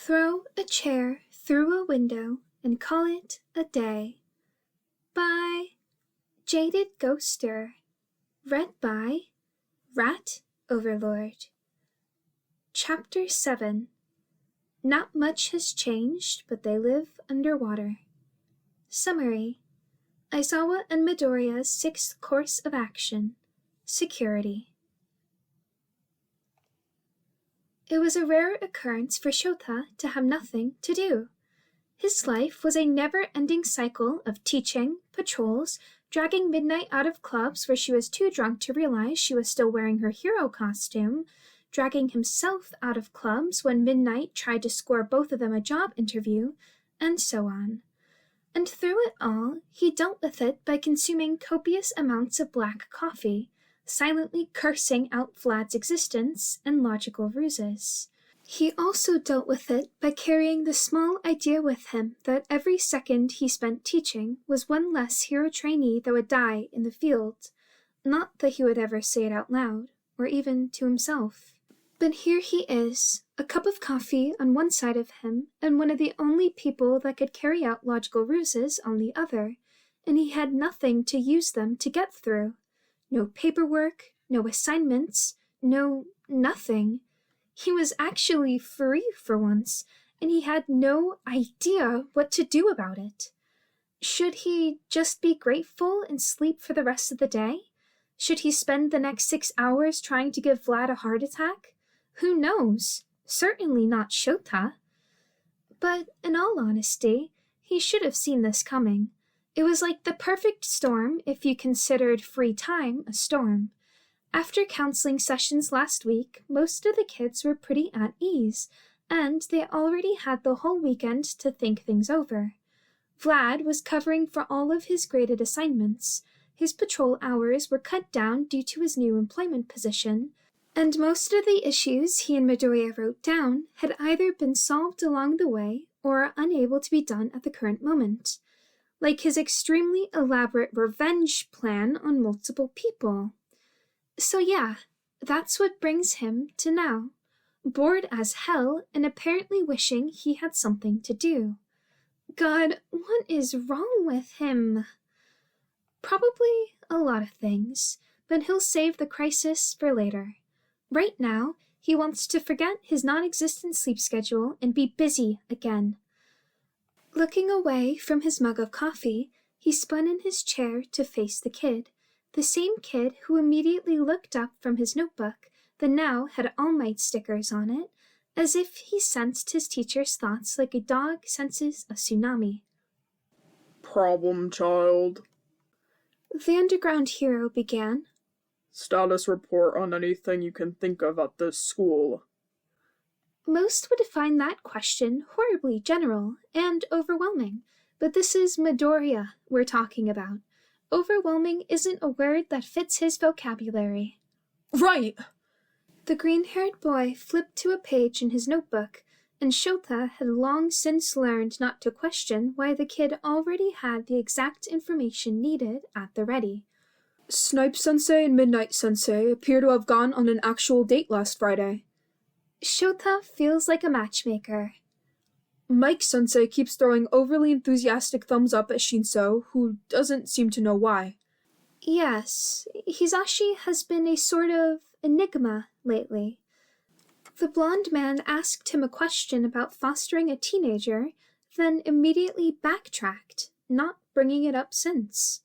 Throw a chair through a window and call it a day. By Jaded Ghoster. Read by Rat Overlord. Chapter 7. Not much has changed, but they live underwater. Summary. Aizawa and Midoriya's sixth course of action. Security. It was a rare occurrence for Shota to have nothing to do. His life was a never-ending cycle of teaching, patrols, dragging Midnight out of clubs where she was too drunk to realize she was still wearing her hero costume, dragging himself out of clubs when Midnight tried to score both of them a job interview, and so on. And through it all, he dealt with it by consuming copious amounts of black coffee, silently cursing out Vlad's existence and logical ruses. He also dealt with it by carrying the small idea with him that every second he spent teaching was one less hero trainee that would die in the field. Not that he would ever say it out loud, or even to himself. But here he is, a cup of coffee on one side of him, and one of the only people that could carry out logical ruses on the other, and he had nothing to use them to get through. No paperwork, no assignments, no nothing. He was actually free for once, and he had no idea what to do about it. Should he just be grateful and sleep for the rest of the day? Should he spend the next 6 hours trying to give Vlad a heart attack? Who knows? Certainly not Shota. But in all honesty, he should have seen this coming. It was like the perfect storm if you considered free time a storm. After counseling sessions last week, most of the kids were pretty at ease, and they already had the whole weekend to think things over. Vlad was covering for all of his graded assignments. His patrol hours were cut down due to his new employment position, and most of the issues he and Midoriya wrote down had either been solved along the way or are unable to be done at the current moment. Like his extremely elaborate revenge plan on multiple people. So yeah, that's what brings him to now. Bored as hell and apparently wishing he had something to do. God, what is wrong with him? Probably a lot of things, but he'll save the crisis for later. Right now, he wants to forget his non-existent sleep schedule and be busy again. Looking away from his mug of coffee, he spun in his chair to face the kid, the same kid who immediately looked up from his notebook that now had All Might stickers on it, as if he sensed his teacher's thoughts like a dog senses a tsunami. Problem child. The underground hero began. Status report on anything you can think of at this school. Most would find that question horribly general and overwhelming, but this is Midoriya we're talking about. Overwhelming isn't a word that fits his vocabulary. Right! The green-haired boy flipped to a page in his notebook, and Shota had long since learned not to question why the kid already had the exact information needed at the ready. Snipe-sensei and Midnight-sensei appear to have gone on an actual date last Friday. Shota feels like a matchmaker. Mike-sensei keeps throwing overly enthusiastic thumbs up at Shinso, who doesn't seem to know why. Yes, Hisashi has been a sort of enigma lately. The blonde man asked him a question about fostering a teenager, then immediately backtracked, not bringing it up since.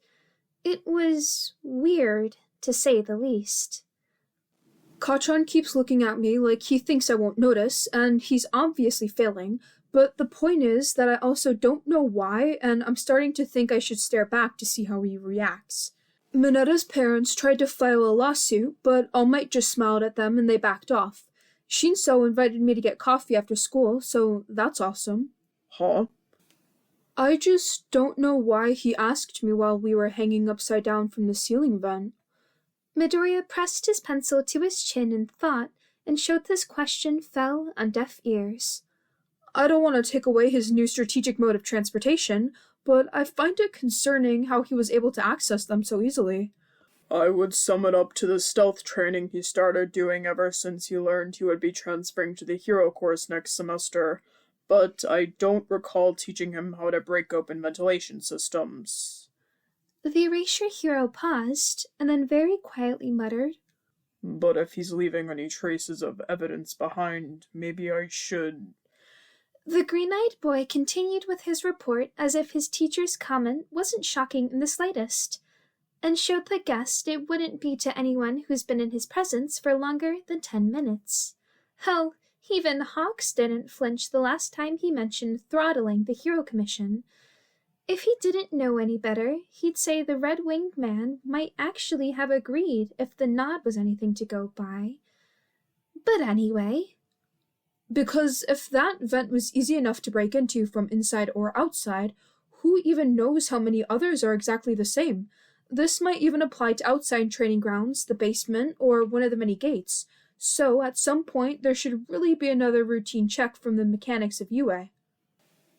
It was weird, to say the least. Kachan keeps looking at me like he thinks I won't notice, and he's obviously failing, but the point is that I also don't know why, and I'm starting to think I should stare back to see how he reacts. Minetta's parents tried to file a lawsuit, but All Might just smiled at them and they backed off. Shinso invited me to get coffee after school, so that's awesome. Huh? I just don't know why he asked me while we were hanging upside down from the ceiling vent. Midoriya pressed his pencil to his chin in thought, and Shota's question fell on deaf ears. I don't want to take away his new strategic mode of transportation, but I find it concerning how he was able to access them so easily. I would sum it up to the stealth training he started doing ever since he learned he would be transferring to the hero course next semester. but I don't recall teaching him how to break open ventilation systems. The erasure hero paused, and then very quietly muttered, But if he's leaving any traces of evidence behind, maybe I should... The green-eyed boy continued with his report as if his teacher's comment wasn't shocking in the slightest, and Shota guessed it wouldn't be to anyone who's been in his presence for longer than 10 minutes. Hell, even Hawks didn't flinch the last time he mentioned throttling the Hero Commission. If he didn't know any better, he'd say the red-winged man might actually have agreed if the nod was anything to go by. But anyway... Because if that vent was easy enough to break into from inside or outside, who even knows how many others are exactly the same? This might even apply to outside training grounds, the basement, or one of the many gates. So, at some point, there should really be another routine check from the mechanics of UA.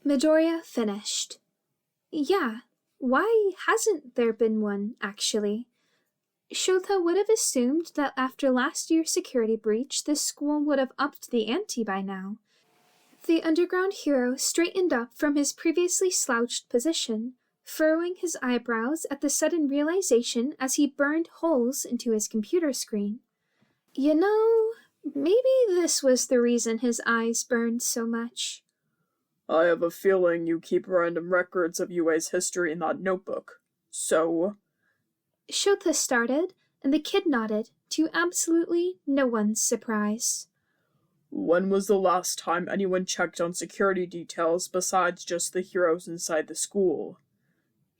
Midoriya finished. Yeah, why hasn't there been one, actually? Shota would have assumed that after last year's security breach, this school would have upped the ante by now. The underground hero straightened up from his previously slouched position, furrowing his eyebrows at the sudden realization as he burned holes into his computer screen. You know, maybe this was the reason his eyes burned so much. I have a feeling you keep random records of UA's history in that notebook. So... Shota started, and the kid nodded, to absolutely no one's surprise. When was the last time anyone checked on security details besides just the heroes inside the school?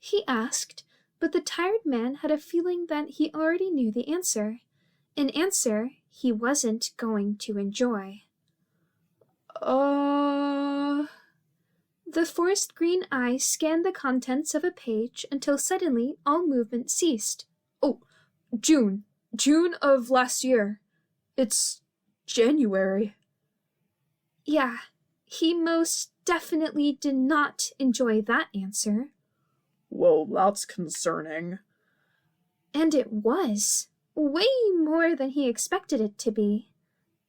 He asked, but the tired man had a feeling that he already knew the answer. An answer he wasn't going to enjoy. The forest green eye scanned the contents of a page until suddenly all movement ceased. Oh, June. June of last year. It's January. Yeah, he most definitely did not enjoy that answer. Well, that's concerning. And it was. Way more than he expected it to be.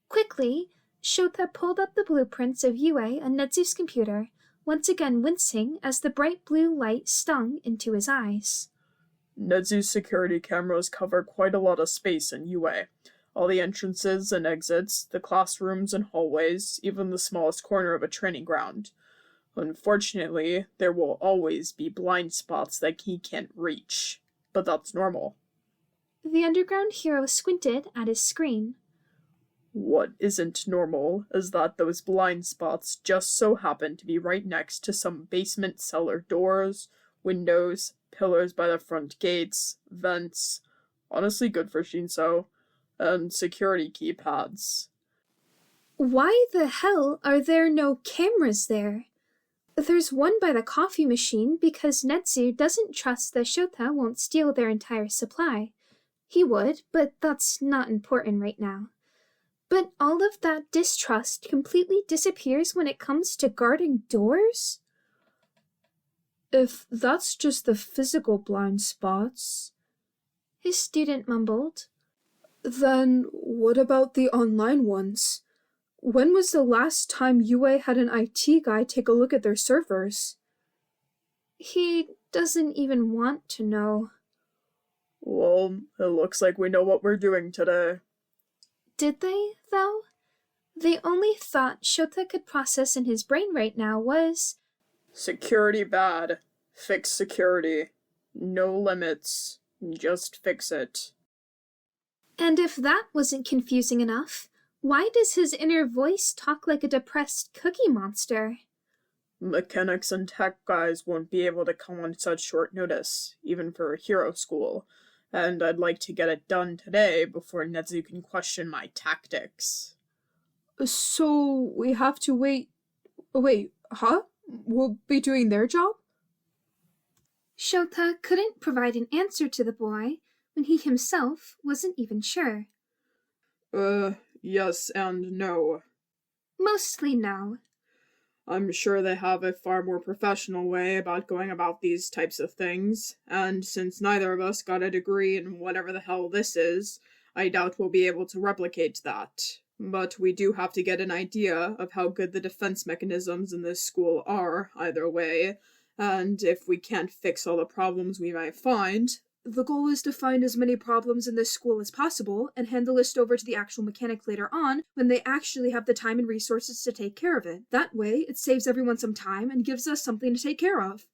Quickly, Shota pulled up the blueprints of UA on Nezu's computer, once again wincing as the bright blue light stung into his eyes. Nezu's security cameras cover quite a lot of space in UA. All the entrances and exits, the classrooms and hallways, even the smallest corner of a training ground. Unfortunately, there will always be blind spots that he can't reach. But that's normal. The underground hero squinted at his screen. What isn't normal is that those blind spots just so happen to be right next to some basement cellar doors, windows, pillars by the front gates, vents, honestly good for Shinso, and security keypads. Why the hell are there no cameras there? There's one by the coffee machine because Nezu doesn't trust that Shota won't steal their entire supply. He would, but that's not important right now. But all of that distrust completely disappears when it comes to guarding doors? If that's just the physical blind spots, his student mumbled, then what about the online ones? When was the last time UA had an IT guy take a look at their servers? He doesn't even want to know. Well, it looks like we know what we're doing today. Did they, though? The only thought Shota could process in his brain right now was... Security bad. Fix security. No limits. Just fix it. And if that wasn't confusing enough, why does his inner voice talk like a depressed cookie monster? Mechanics and tech guys won't be able to come on such short notice, even for a hero school. And I'd like to get it done today before Nezu can question my tactics. So we have to wait... Wait, huh? We'll be doing their job? Shota couldn't provide an answer to the boy when he himself wasn't even sure. Yes and no. Mostly no. I'm sure they have a far more professional way about going about these types of things, and since neither of us got a degree in whatever the hell this is, I doubt we'll be able to replicate that. But we do have to get an idea of how good the defense mechanisms in this school are, either way, and if we can't fix all the problems we might find... The goal is to find as many problems in this school as possible and hand the list over to the actual mechanic later on when they actually have the time and resources to take care of it. That way, it saves everyone some time and gives us something to take care of.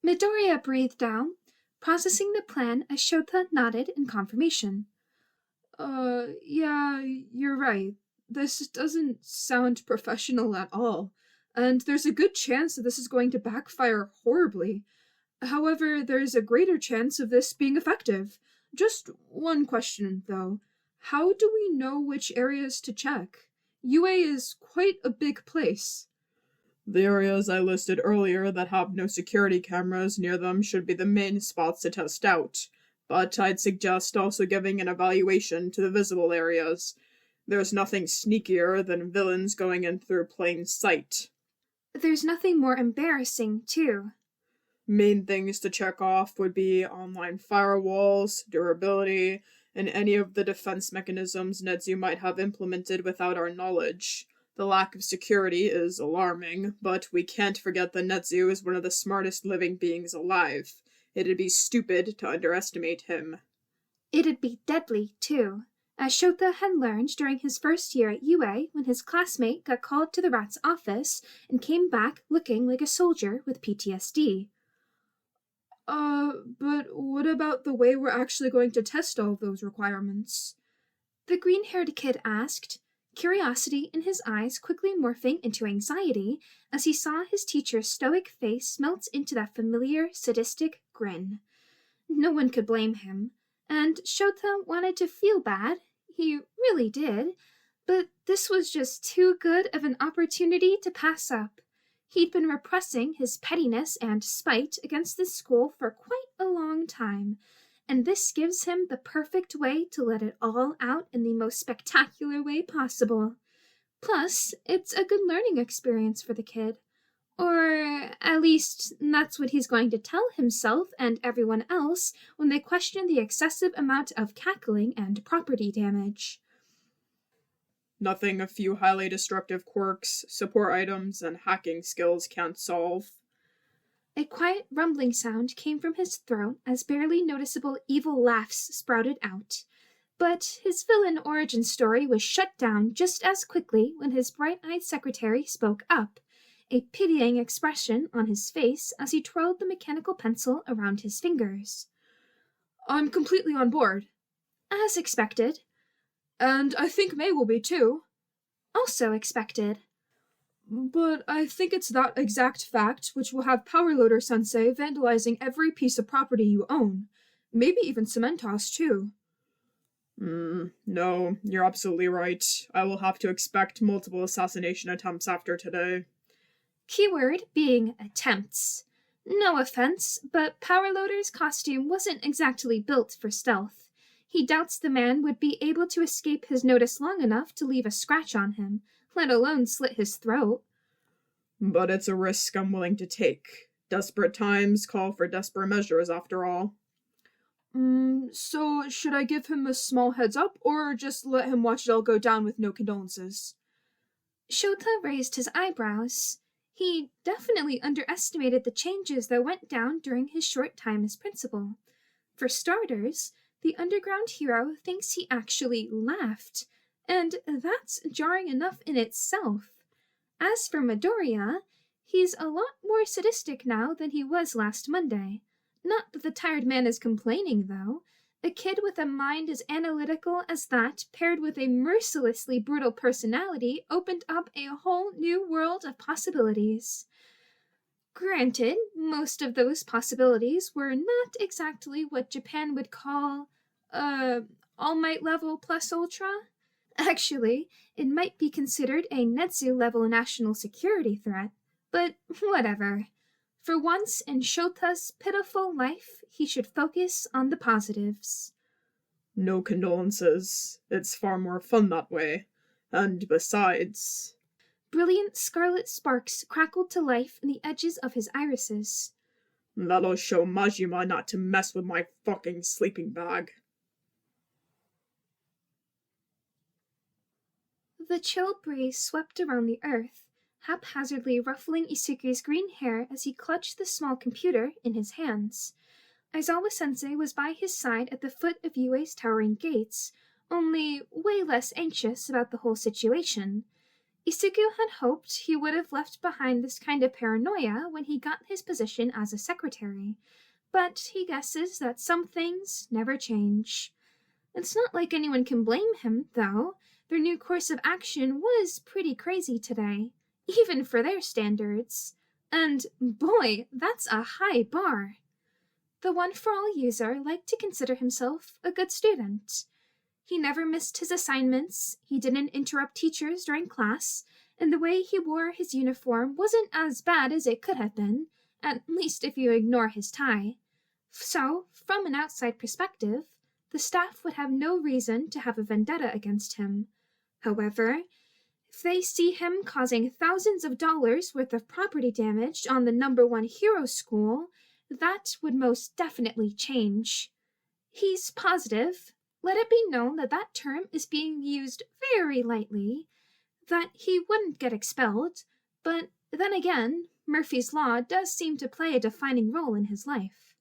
Midoriya breathed down, processing the plan as Shota nodded in confirmation. Yeah, you're right. This doesn't sound professional at all, and there's a good chance that this is going to backfire horribly. However, there's a greater chance of this being effective. Just one question, though. How do we know which areas to check? UA is quite a big place. The areas I listed earlier that have no security cameras near them should be the main spots to test out, but I'd suggest also giving an evaluation to the visible areas. There's nothing sneakier than villains going in through plain sight. There's nothing more embarrassing, too. Main things to check off would be online firewalls, durability, and any of the defense mechanisms Nezu might have implemented without our knowledge. The lack of security is alarming, but we can't forget that Nezu is one of the smartest living beings alive. It'd be stupid to underestimate him. It'd be deadly, too, as Shota had learned during his first year at UA when his classmate got called to the rat's office and came back looking like a soldier with PTSD. But what about the way we're actually going to test all of those requirements? The green-haired kid asked, curiosity in his eyes quickly morphing into anxiety as he saw his teacher's stoic face melt into that familiar, sadistic grin. No one could blame him, and Shota wanted to feel bad. He really did, but this was just too good of an opportunity to pass up. He'd been repressing his pettiness and spite against this school for quite a long time, and this gives him the perfect way to let it all out in the most spectacular way possible. Plus, it's a good learning experience for the kid. Or at least that's what he's going to tell himself and everyone else when they question the excessive amount of cackling and property damage. Nothing a few highly destructive quirks, support items, and hacking skills can't solve. A quiet rumbling sound came from his throat as barely noticeable evil laughs sprouted out. But his villain origin story was shut down just as quickly when his bright-eyed secretary spoke up, a pitying expression on his face as he twirled the mechanical pencil around his fingers. I'm completely on board. As expected. And I think May will be too. Also expected. But I think it's that exact fact which will have Powerloader Sensei vandalizing every piece of property you own. Maybe even Cementos too. No, you're absolutely right. I will have to expect multiple assassination attempts after today. Keyword being attempts. No offense, but Powerloader's costume wasn't exactly built for stealth. He doubts the man would be able to escape his notice long enough to leave a scratch on him, let alone slit his throat. But it's a risk I'm willing to take. Desperate times call for desperate measures, after all. So should I give him a small heads up, or just let him watch it all go down with no condolences? Shota raised his eyebrows. He definitely underestimated the changes that went down during his short time as principal. For starters, the underground hero thinks he actually laughed, and that's jarring enough in itself. As for Midoriya, he's a lot more sadistic now than he was last Monday. Not that the tired man is complaining, though. A kid with a mind as analytical as that, paired with a mercilessly brutal personality, opened up a whole new world of possibilities. Granted, most of those possibilities were not exactly what Japan would call, All Might level plus ultra. Actually, it might be considered a Nezu level national security threat, but whatever. For once in Shota's pitiful life, he should focus on the positives. No condolences. It's far more fun that way. And besides... Brilliant scarlet sparks crackled to life in the edges of his irises. That'll show Majima not to mess with my fucking sleeping bag. The chill breeze swept around the earth, haphazardly ruffling Isuku's green hair as he clutched the small computer in his hands. Aizawa-sensei was by his side at the foot of Yue's towering gates, only way less anxious about the whole situation. Isuku had hoped he would have left behind this kind of paranoia when he got his position as a secretary, but he guesses that some things never change. It's not like anyone can blame him, though. Their new course of action was pretty crazy today, even for their standards. And boy, that's a high bar. The one-for-all user liked to consider himself a good student. He never missed his assignments, he didn't interrupt teachers during class, and the way he wore his uniform wasn't as bad as it could have been, at least if you ignore his tie. So, from an outside perspective, the staff would have no reason to have a vendetta against him. However, if they see him causing thousands of dollars worth of property damage on the #1 hero school, that would most definitely change. He's positive. Let it be known that that term is being used very lightly, that he wouldn't get expelled, but then again, Murphy's Law does seem to play a defining role in his life.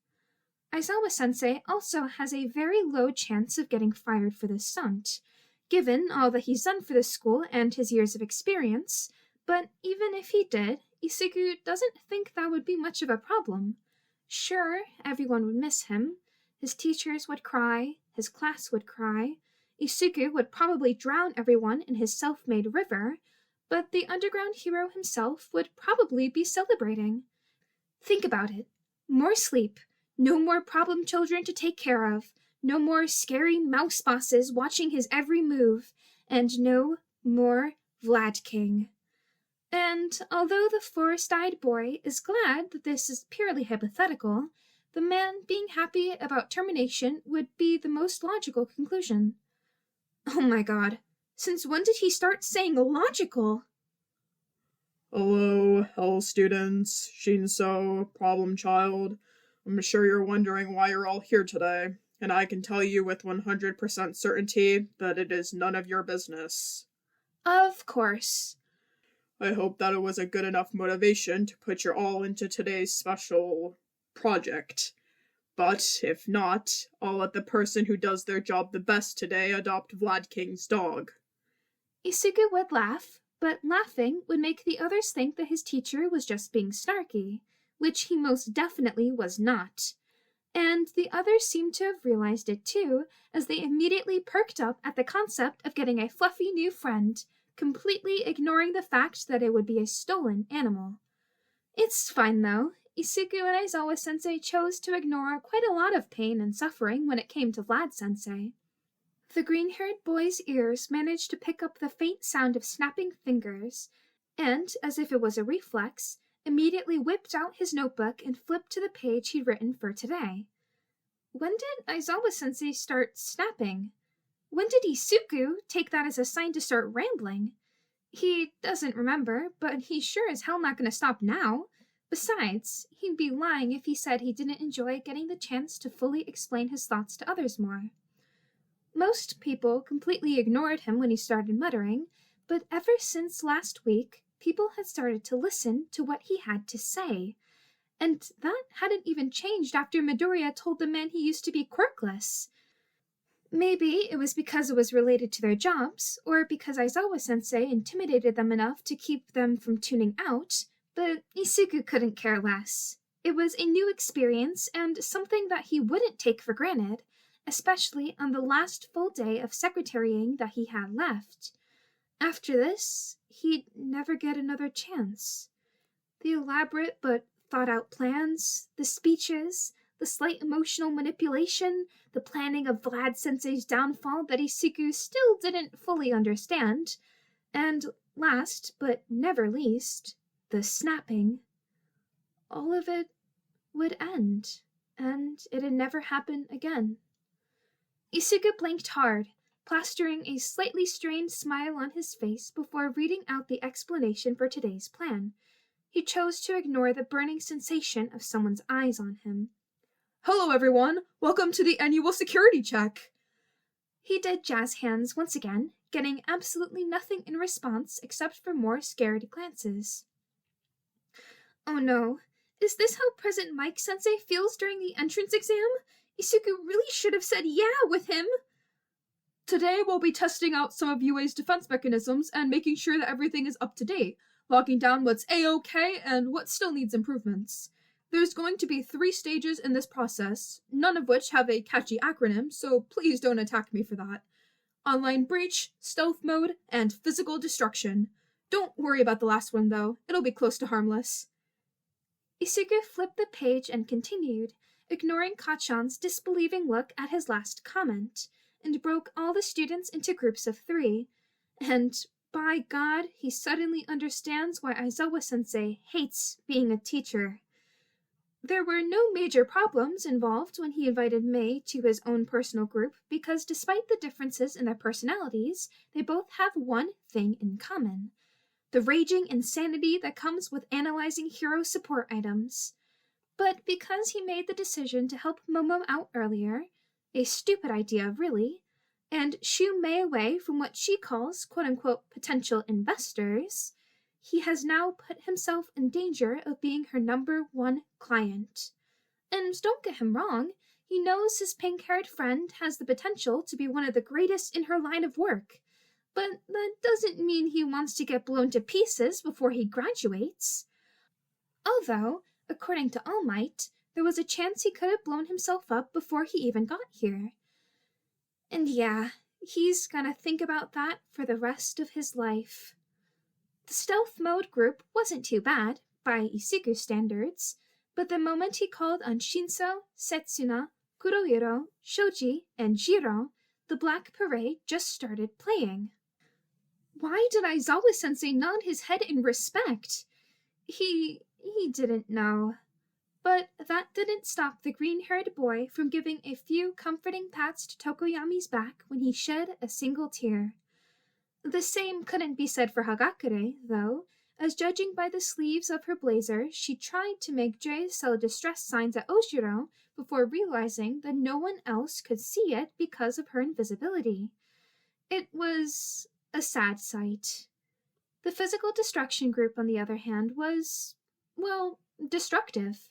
Aizawa-sensei also has a very low chance of getting fired for this stunt, given all that he's done for the school and his years of experience, but even if he did, Isuku doesn't think that would be much of a problem. Sure, everyone would miss him. His teachers would cry, his class would cry, Isuku would probably drown everyone in his self-made river, but the underground hero himself would probably be celebrating. Think about it. More sleep, no more problem children to take care of, no more scary mouse bosses watching his every move, and no more Vlad King. And although the forest-eyed boy is glad that this is purely hypothetical, the man being happy about termination would be the most logical conclusion. Oh my god, since when did he start saying logical? Hello students, Shinso, problem child. I'm sure you're wondering why you're all here today, and I can tell you with 100% certainty that it is none of your business. Of course. I hope that it was a good enough motivation to put your all into today's special project. But if not, I'll let the person who does their job the best today adopt Vlad King's dog. Isuku would laugh, but laughing would make the others think that his teacher was just being snarky, which he most definitely was not. And the others seemed to have realized it too, as they immediately perked up at the concept of getting a fluffy new friend, completely ignoring the fact that it would be a stolen animal. It's fine though. Isuku and Aizawa-sensei chose to ignore quite a lot of pain and suffering when it came to Vlad-sensei. The green-haired boy's ears managed to pick up the faint sound of snapping fingers, and, as if it was a reflex, immediately whipped out his notebook and flipped to the page he'd written for today. When did Aizawa-sensei start snapping? When did Isuku take that as a sign to start rambling? He doesn't remember, but he's sure as hell not going to stop now. Besides, he'd be lying if he said he didn't enjoy getting the chance to fully explain his thoughts to others more. Most people completely ignored him when he started muttering, but ever since last week, people had started to listen to what he had to say. And that hadn't even changed after Midoriya told the man he used to be quirkless. Maybe it was because it was related to their jobs, or because Aizawa-sensei intimidated them enough to keep them from tuning out, but Isuku couldn't care less. It was a new experience and something that he wouldn't take for granted, especially on the last full day of secretarying that he had left. After this, he'd never get another chance. The elaborate but thought-out plans, the speeches, the slight emotional manipulation, the planning of Vlad-sensei's downfall that Isuku still didn't fully understand, and last but never least, the snapping. All of it would end, and it'd never happen again. Isuku blinked hard, plastering a slightly strained smile on his face before reading out the explanation for today's plan. He chose to ignore the burning sensation of someone's eyes on him. Hello everyone, welcome to the annual security check. He did jazz hands once again, getting absolutely nothing in response except for more scared glances. Oh no, is this how President Mike-sensei feels during the entrance exam? Isuku really should have said yeah with him. Today we'll be testing out some of UA's defense mechanisms and making sure that everything is up to date, locking down what's A-OK and what still needs improvements. There's going to be 3 stages in this process, none of which have a catchy acronym, so please don't attack me for that. Online breach, stealth mode, and physical destruction. Don't worry about the last one though, it'll be close to harmless. Isuku flipped the page and continued, ignoring Kachan's disbelieving look at his last comment, and broke all the students into groups of 3. And, by God, he suddenly understands why Aizawa-sensei hates being a teacher. There were no major problems involved when he invited Mei to his own personal group because despite the differences in their personalities, they both have one thing in common: the raging insanity that comes with analyzing hero support items. But because he made the decision to help Momo out earlier, a stupid idea really, and shoo Mei away from what she calls quote-unquote potential investors, he has now put himself in danger of being her number 1 client. And don't get him wrong, he knows his pink-haired friend has the potential to be one of the greatest in her line of work, but that doesn't mean he wants to get blown to pieces before he graduates. Although, according to All Might, there was a chance he could have blown himself up before he even got here. And yeah, he's gonna think about that for the rest of his life. The stealth mode group wasn't too bad, by Isuku's standards, but the moment he called on Shinso, Setsuna, Kurohiro, Shoji, and Jiro, the Black Parade just started playing. Why did Aizawa-sensei nod his head in respect? He didn't know. But that didn't stop the green-haired boy from giving a few comforting pats to Tokoyami's back when he shed a single tear. The same couldn't be said for Hagakure, though, as judging by the sleeves of her blazer, she tried to make Jay sell distress signs at Oshiro before realizing that no one else could see it because of her invisibility. It was a sad sight. The physical destruction group, on the other hand, was, well, destructive.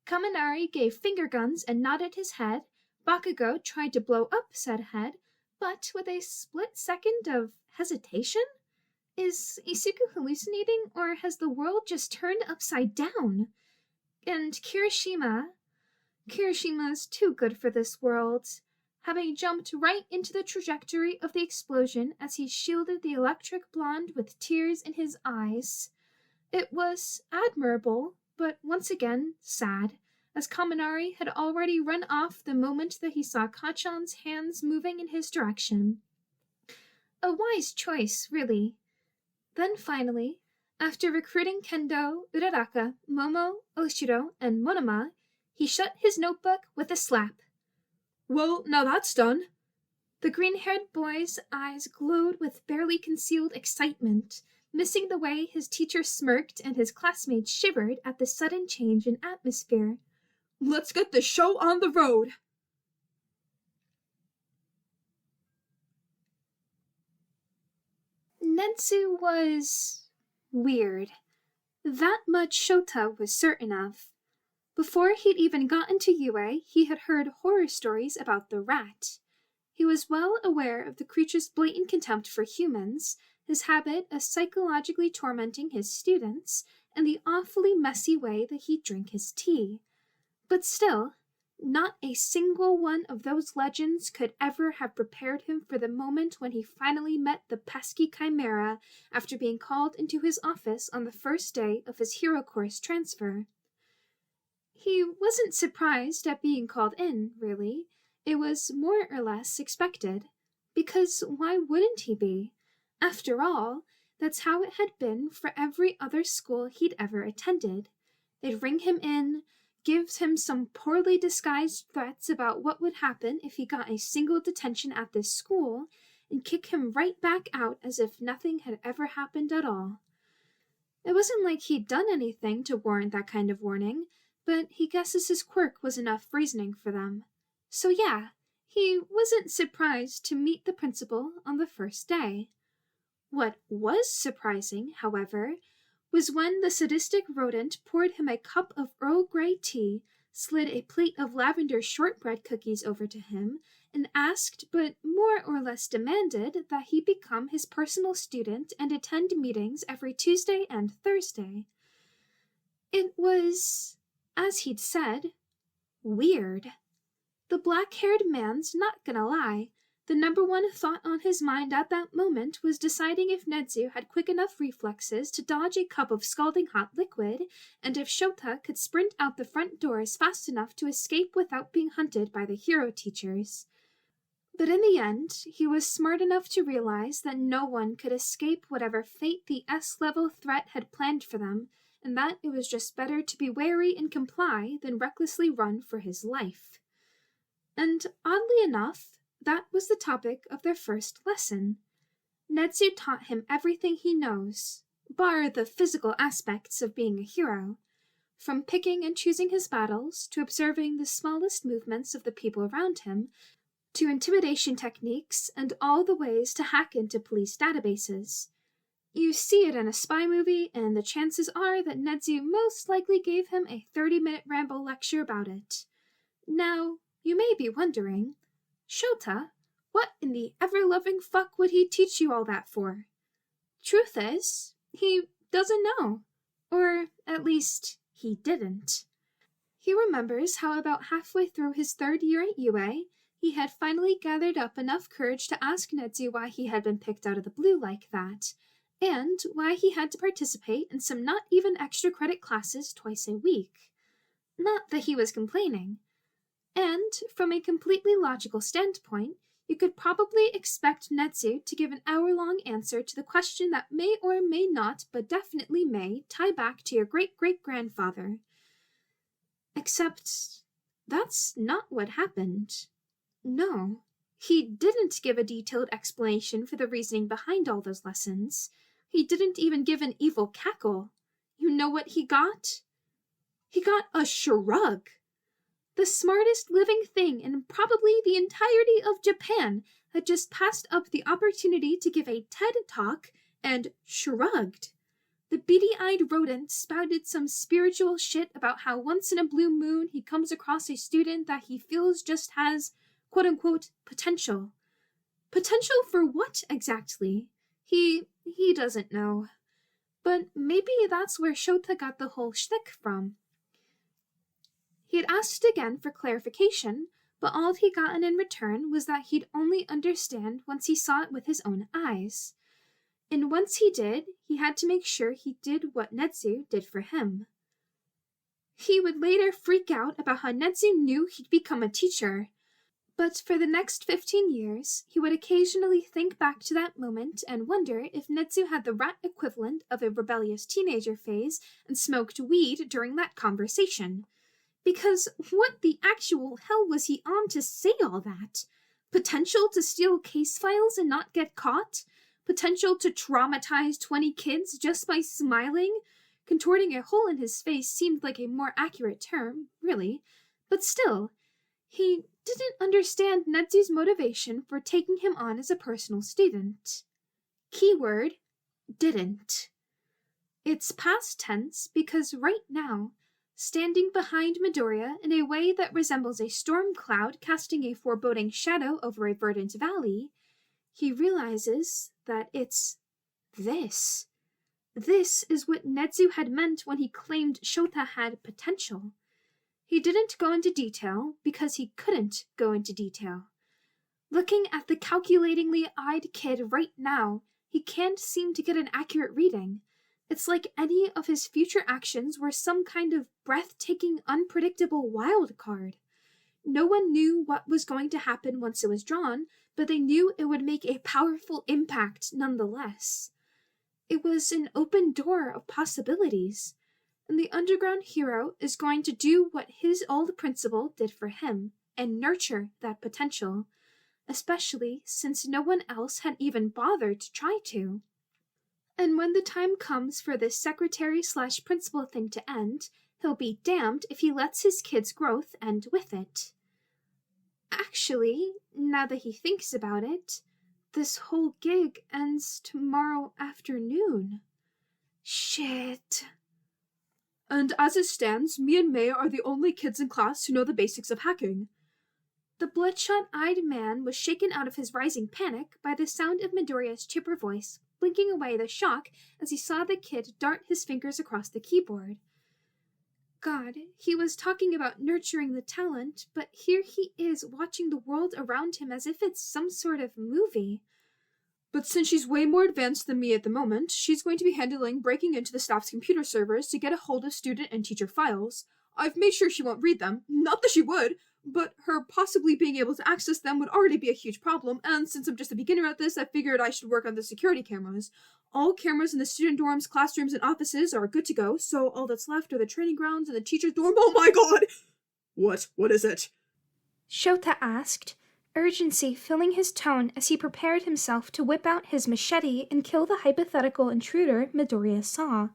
Kaminari gave finger guns and nodded his head. Bakugo tried to blow up said head, but with a split second of hesitation? Is Isuku hallucinating, or has the world just turned upside down? And Kirishima's too good for this world, having jumped right into the trajectory of the explosion as he shielded the electric blonde with tears in his eyes. It was admirable, but once again sad, as Kaminari had already run off the moment that he saw Kachan's hands moving in his direction. A wise choice, really. Then finally, after recruiting Kendo, Uraraka, Momo, Oshiro, and Monoma, he shut his notebook with a slap. Well, now that's done. The green-haired boy's eyes glowed with barely concealed excitement, missing the way his teacher smirked and his classmates shivered at the sudden change in atmosphere. Let's get the show on the road! Nezu was weird. That much Shota was certain of. Before he'd even gotten to UA, he had heard horror stories about the rat. He was well aware of the creature's blatant contempt for humans, his habit of psychologically tormenting his students, and the awfully messy way that he'd drink his tea. But still, not a single one of those legends could ever have prepared him for the moment when he finally met the pesky chimera after being called into his office on the first day of his hero course transfer. He wasn't surprised at being called in, really. It was more or less expected, because why wouldn't he be? After all, that's how it had been for every other school he'd ever attended. They'd ring him in, give him some poorly disguised threats about what would happen if he got a single detention at this school, and kick him right back out as if nothing had ever happened at all. It wasn't like he'd done anything to warrant that kind of warning, but he guesses his quirk was enough reasoning for them. So yeah, he wasn't surprised to meet the principal on the first day. What was surprising, however, was when the sadistic rodent poured him a cup of Earl Grey tea, slid a plate of lavender shortbread cookies over to him, and asked, but more or less demanded, that he become his personal student and attend meetings every Tuesday and Thursday. It was, as he'd said, weird. The black-haired man's not gonna lie. The number one thought on his mind at that moment was deciding if Nezu had quick enough reflexes to dodge a cup of scalding hot liquid, and if Shota could sprint out the front doors fast enough to escape without being hunted by the hero teachers. But in the end, he was smart enough to realize that no one could escape whatever fate the S-level threat had planned for them, and that it was just better to be wary and comply than recklessly run for his life. And oddly enough, that was the topic of their first lesson. Nezu taught him everything he knows, bar the physical aspects of being a hero, from picking and choosing his battles, to observing the smallest movements of the people around him, to intimidation techniques and all the ways to hack into police databases. You see it in a spy movie, and the chances are that Nezu most likely gave him a 30-minute ramble lecture about it. Now, you may be wondering, Shota, what in the ever-loving fuck would he teach you all that for? Truth is, he doesn't know. Or, at least, he didn't. He remembers how about halfway through his third year at UA, he had finally gathered up enough courage to ask Nezu why he had been picked out of the blue like that, and why he had to participate in some not even extra credit classes twice a week. Not that he was complaining. And, from a completely logical standpoint, you could probably expect Nezu to give an hour-long answer to the question that may or may not, but definitely may, tie back to your great-great-grandfather. Except, that's not what happened. No, he didn't give a detailed explanation for the reasoning behind all those lessons. He didn't even give an evil cackle. You know what he got? He got a shrug. The smartest living thing in probably the entirety of Japan had just passed up the opportunity to give a TED Talk and shrugged. The beady-eyed rodent spouted some spiritual shit about how once in a blue moon he comes across a student that he feels just has, quote-unquote, potential. Potential for what exactly? He doesn't know. But maybe that's where Shota got the whole shtick from. He had asked again for clarification, but all he gotten in return was that he'd only understand once he saw it with his own eyes. And once he did, he had to make sure he did what Nezu did for him. He would later freak out about how Nezu knew he'd become a teacher, but for the next 15 years, he would occasionally think back to that moment and wonder if Nezu had the rat equivalent of a rebellious teenager phase and smoked weed during that conversation. Because what the actual hell was he on to say all that? Potential to steal case files and not get caught? Potential to traumatize 20 kids just by smiling? Contorting a hole in his face seemed like a more accurate term, really. But still, he didn't understand Nezu's motivation for taking him on as a personal student. Keyword, didn't. It's past tense because right now, standing behind Midoriya in a way that resembles a storm cloud casting a foreboding shadow over a verdant valley, he realizes that it's this. This is what Nezu had meant when he claimed Shota had potential. He didn't go into detail because he couldn't go into detail. Looking at the calculatingly eyed kid right now, he can't seem to get an accurate reading. It's like any of his future actions were some kind of breathtaking, unpredictable wild card. No one knew what was going to happen once it was drawn, but they knew it would make a powerful impact nonetheless. It was an open door of possibilities, and the underground hero is going to do what his old principal did for him, and nurture that potential, especially since no one else had even bothered to try to. And when the time comes for this secretary/principal thing to end, he'll be damned if he lets his kid's growth end with it. Actually, now that he thinks about it, this whole gig ends tomorrow afternoon. Shit. And as it stands, me and May are the only kids in class who know the basics of hacking. The bloodshot-eyed man was shaken out of his rising panic by the sound of Midoriya's chipper voice, blinking away the shock as he saw the kid dart his fingers across the keyboard. God, he was talking about nurturing the talent, but here he is watching the world around him as if it's some sort of movie. But since she's way more advanced than me at the moment, she's going to be handling breaking into the staff's computer servers to get a hold of student and teacher files. I've made sure she won't read them. Not that she would, but her possibly being able to access them would already be a huge problem, and since I'm just a beginner at this, I figured I should work on the security cameras. All cameras in the student dorms, classrooms, and offices are good to go, so all that's left are the training grounds and the teacher's dorm. Oh my god! What is it? Shota asked, urgency filling his tone as he prepared himself to whip out his machete and kill the hypothetical intruder Midoriya saw.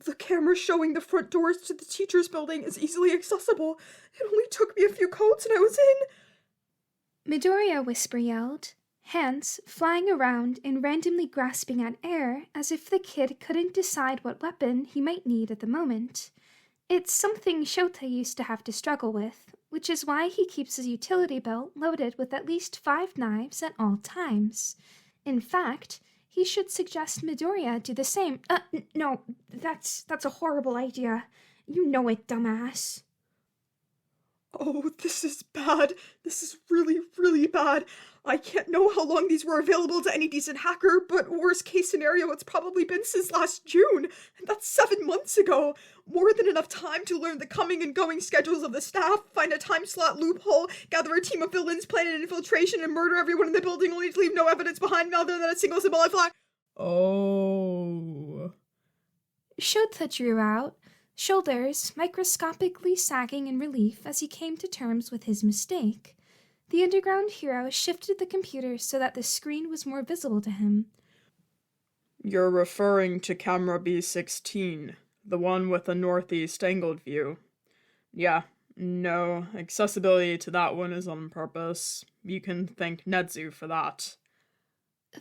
The camera showing the front doors to the teacher's building is easily accessible. It only took me a few codes and I was in. Midoriya whisper yelled, hands flying around and randomly grasping at air as if the kid couldn't decide what weapon he might need at the moment. It's something Shota used to have to struggle with, which is why he keeps his utility belt loaded with at least 5 knives at all times. In fact, he should suggest Midoriya do the same. No, that's a horrible idea. You know it, dumbass. Oh, this is bad. This is really, really bad. I can't know how long these were available to any decent hacker, but worst case scenario, it's probably been since last June, and that's 7 months ago. More than enough time to learn the coming and going schedules of the staff, find a time slot loophole, gather a team of villains, plan an infiltration, and murder everyone in the building only to leave no evidence behind other than a single symbolic flag. Oh. Shota drew out, shoulders microscopically sagging in relief as he came to terms with his mistake. The underground hero shifted the computer so that the screen was more visible to him. You're referring to camera B16, the one with the northeast angled view. Yeah, no, accessibility to that one is on purpose. You can thank Nezu for that.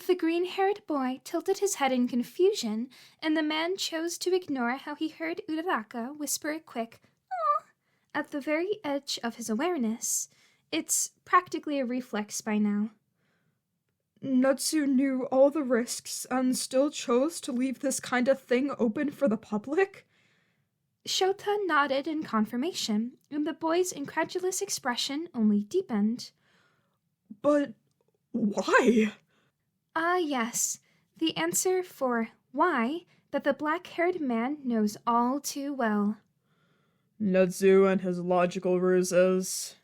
The green-haired boy tilted his head in confusion, and the man chose to ignore how he heard Uraraka whisper a quick, "Aw," at the very edge of his awareness. It's practically a reflex by now. Nezu knew all the risks and still chose to leave this kind of thing open for the public? Shota nodded in confirmation, and the boy's incredulous expression only deepened. But why? Yes, the answer for why that the black-haired man knows all too well. Nezu and his logical ruses.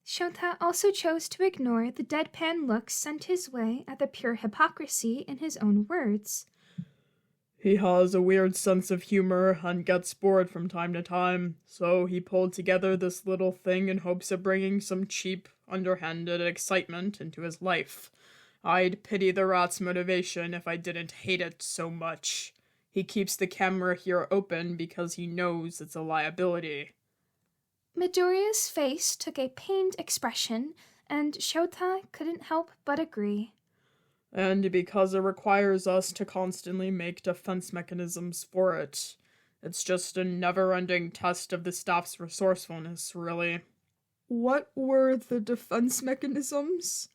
Shota also chose to ignore the deadpan looks sent his way at the pure hypocrisy in his own words. He has a weird sense of humor and gets bored from time to time, so he pulled together this little thing in hopes of bringing some cheap, underhanded excitement into his life. I'd pity the rat's motivation if I didn't hate it so much. He keeps the camera here open because he knows it's a liability. Midoriya's face took a pained expression, and Shota couldn't help but agree. And because it requires us to constantly make defense mechanisms for it. It's just a never-ending test of the staff's resourcefulness, really. What were the defense mechanisms?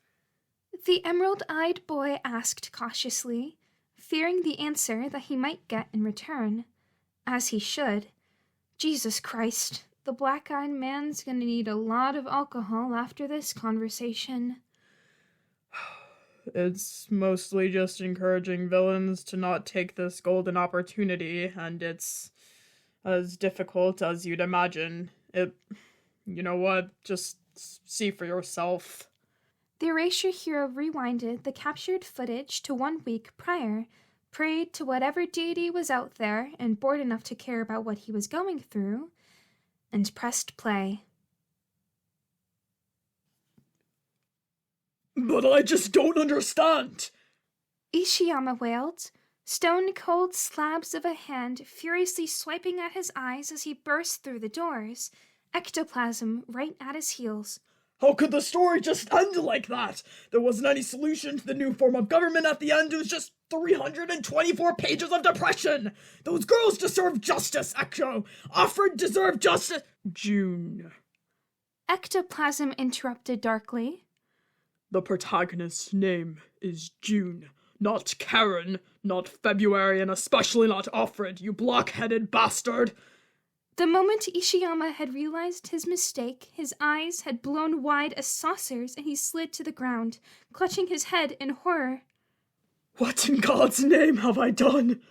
The emerald-eyed boy asked cautiously, fearing the answer that he might get in return. As he should. Jesus Christ, the black-eyed man's gonna need a lot of alcohol after this conversation. It's mostly just encouraging villains to not take this golden opportunity, and it's as difficult as you'd imagine. You know what, just see for yourself. The erasure hero rewinded the captured footage to 1 week prior, prayed to whatever deity was out there and bored enough to care about what he was going through, and pressed play. But I just don't understand! Ishiyama wailed, stone-cold slabs of a hand furiously swiping at his eyes as he burst through the doors, ectoplasm right at his heels. How could the story just end like that? There wasn't any solution to the new form of government at the end. It was just 324 pages of depression. Those girls deserve justice, Echo. Alfred deserved justice. June. Ectoplasm interrupted darkly. The protagonist's name is June, not Karen, not February, and especially not Alfred, you blockheaded bastard. The moment Ishiyama had realized his mistake, his eyes had blown wide as saucers and he slid to the ground, clutching his head in horror. What in God's name have I done?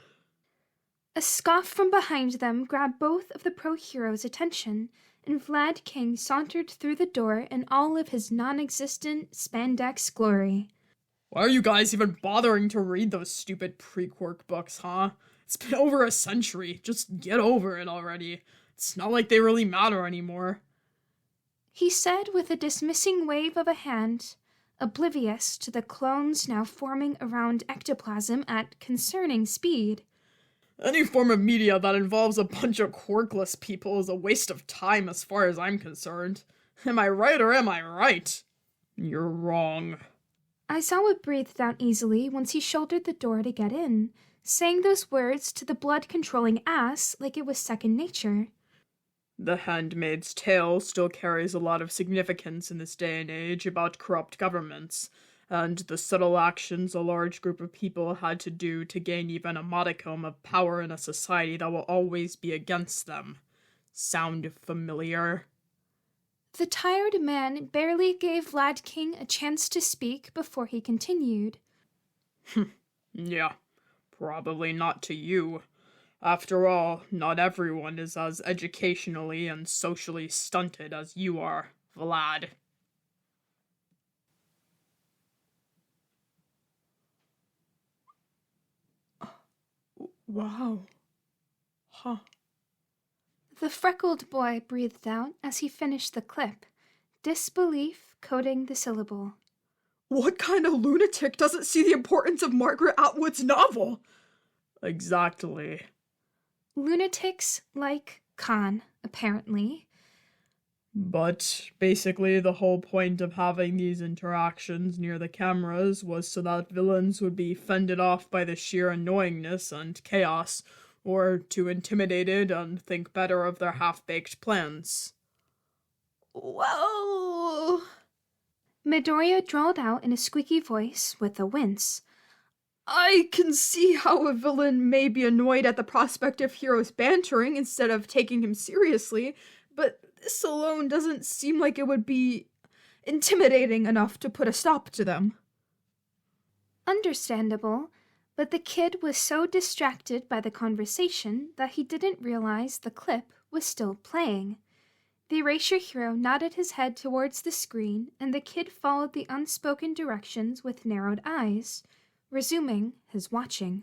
A scoff from behind them grabbed both of the pro-heroes' attention, and Vlad King sauntered through the door in all of his non-existent spandex glory. Why are you guys even bothering to read those stupid pre-Quirk books, huh? It's been over a century. Just get over it already. It's not like they really matter anymore. He said with a dismissing wave of a hand, oblivious to the clones now forming around ectoplasm at concerning speed. Any form of media that involves a bunch of quirkless people is a waste of time as far as I'm concerned. Am I right or am I right? You're wrong. Aizawa breathed out easily once he shouldered the door to get in, saying those words to the blood-controlling ass like it was second nature. The Handmaid's Tale still carries a lot of significance in this day and age about corrupt governments, and the subtle actions a large group of people had to do to gain even a modicum of power in a society that will always be against them. Sound familiar? The tired man barely gave Vlad King a chance to speak before he continued. Yeah, probably not to you. After all, not everyone is as educationally and socially stunted as you are, Vlad. Wow. Huh. The freckled boy breathed out as he finished the clip, disbelief coating the syllable. What kind of lunatic doesn't see the importance of Margaret Atwood's novel? Exactly. Lunatics like Khan, apparently. But basically the whole point of having these interactions near the cameras was so that villains would be fended off by the sheer annoyingness and chaos, or too intimidated and think better of their half-baked plans. Whoa! Midoriya drawled out in a squeaky voice with a wince. I can see how a villain may be annoyed at the prospect of heroes bantering instead of taking him seriously, but this alone doesn't seem like it would be intimidating enough to put a stop to them. Understandable, but the kid was so distracted by the conversation that he didn't realize the clip was still playing. The erasure hero nodded his head towards the screen, and the kid followed the unspoken directions with narrowed eyes, resuming his watching.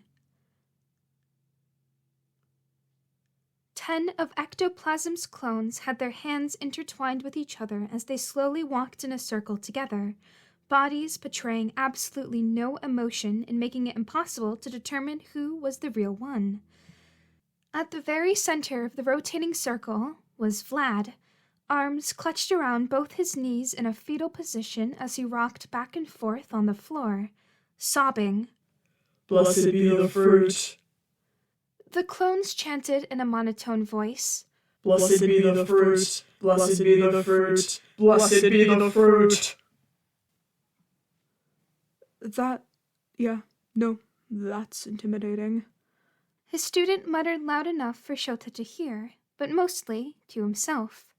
10 of Ectoplasm's clones had their hands intertwined with each other as they slowly walked in a circle together, bodies betraying absolutely no emotion and making it impossible to determine who was the real one. At the very center of the rotating circle was Vlad, arms clutched around both his knees in a fetal position as he rocked back and forth on the floor, sobbing. Blessed be the fruit. The clones chanted in a monotone voice. Blessed be the fruit. Blessed be the fruit. Blessed be the fruit. That's intimidating. His student muttered loud enough for Shota to hear, but mostly to himself.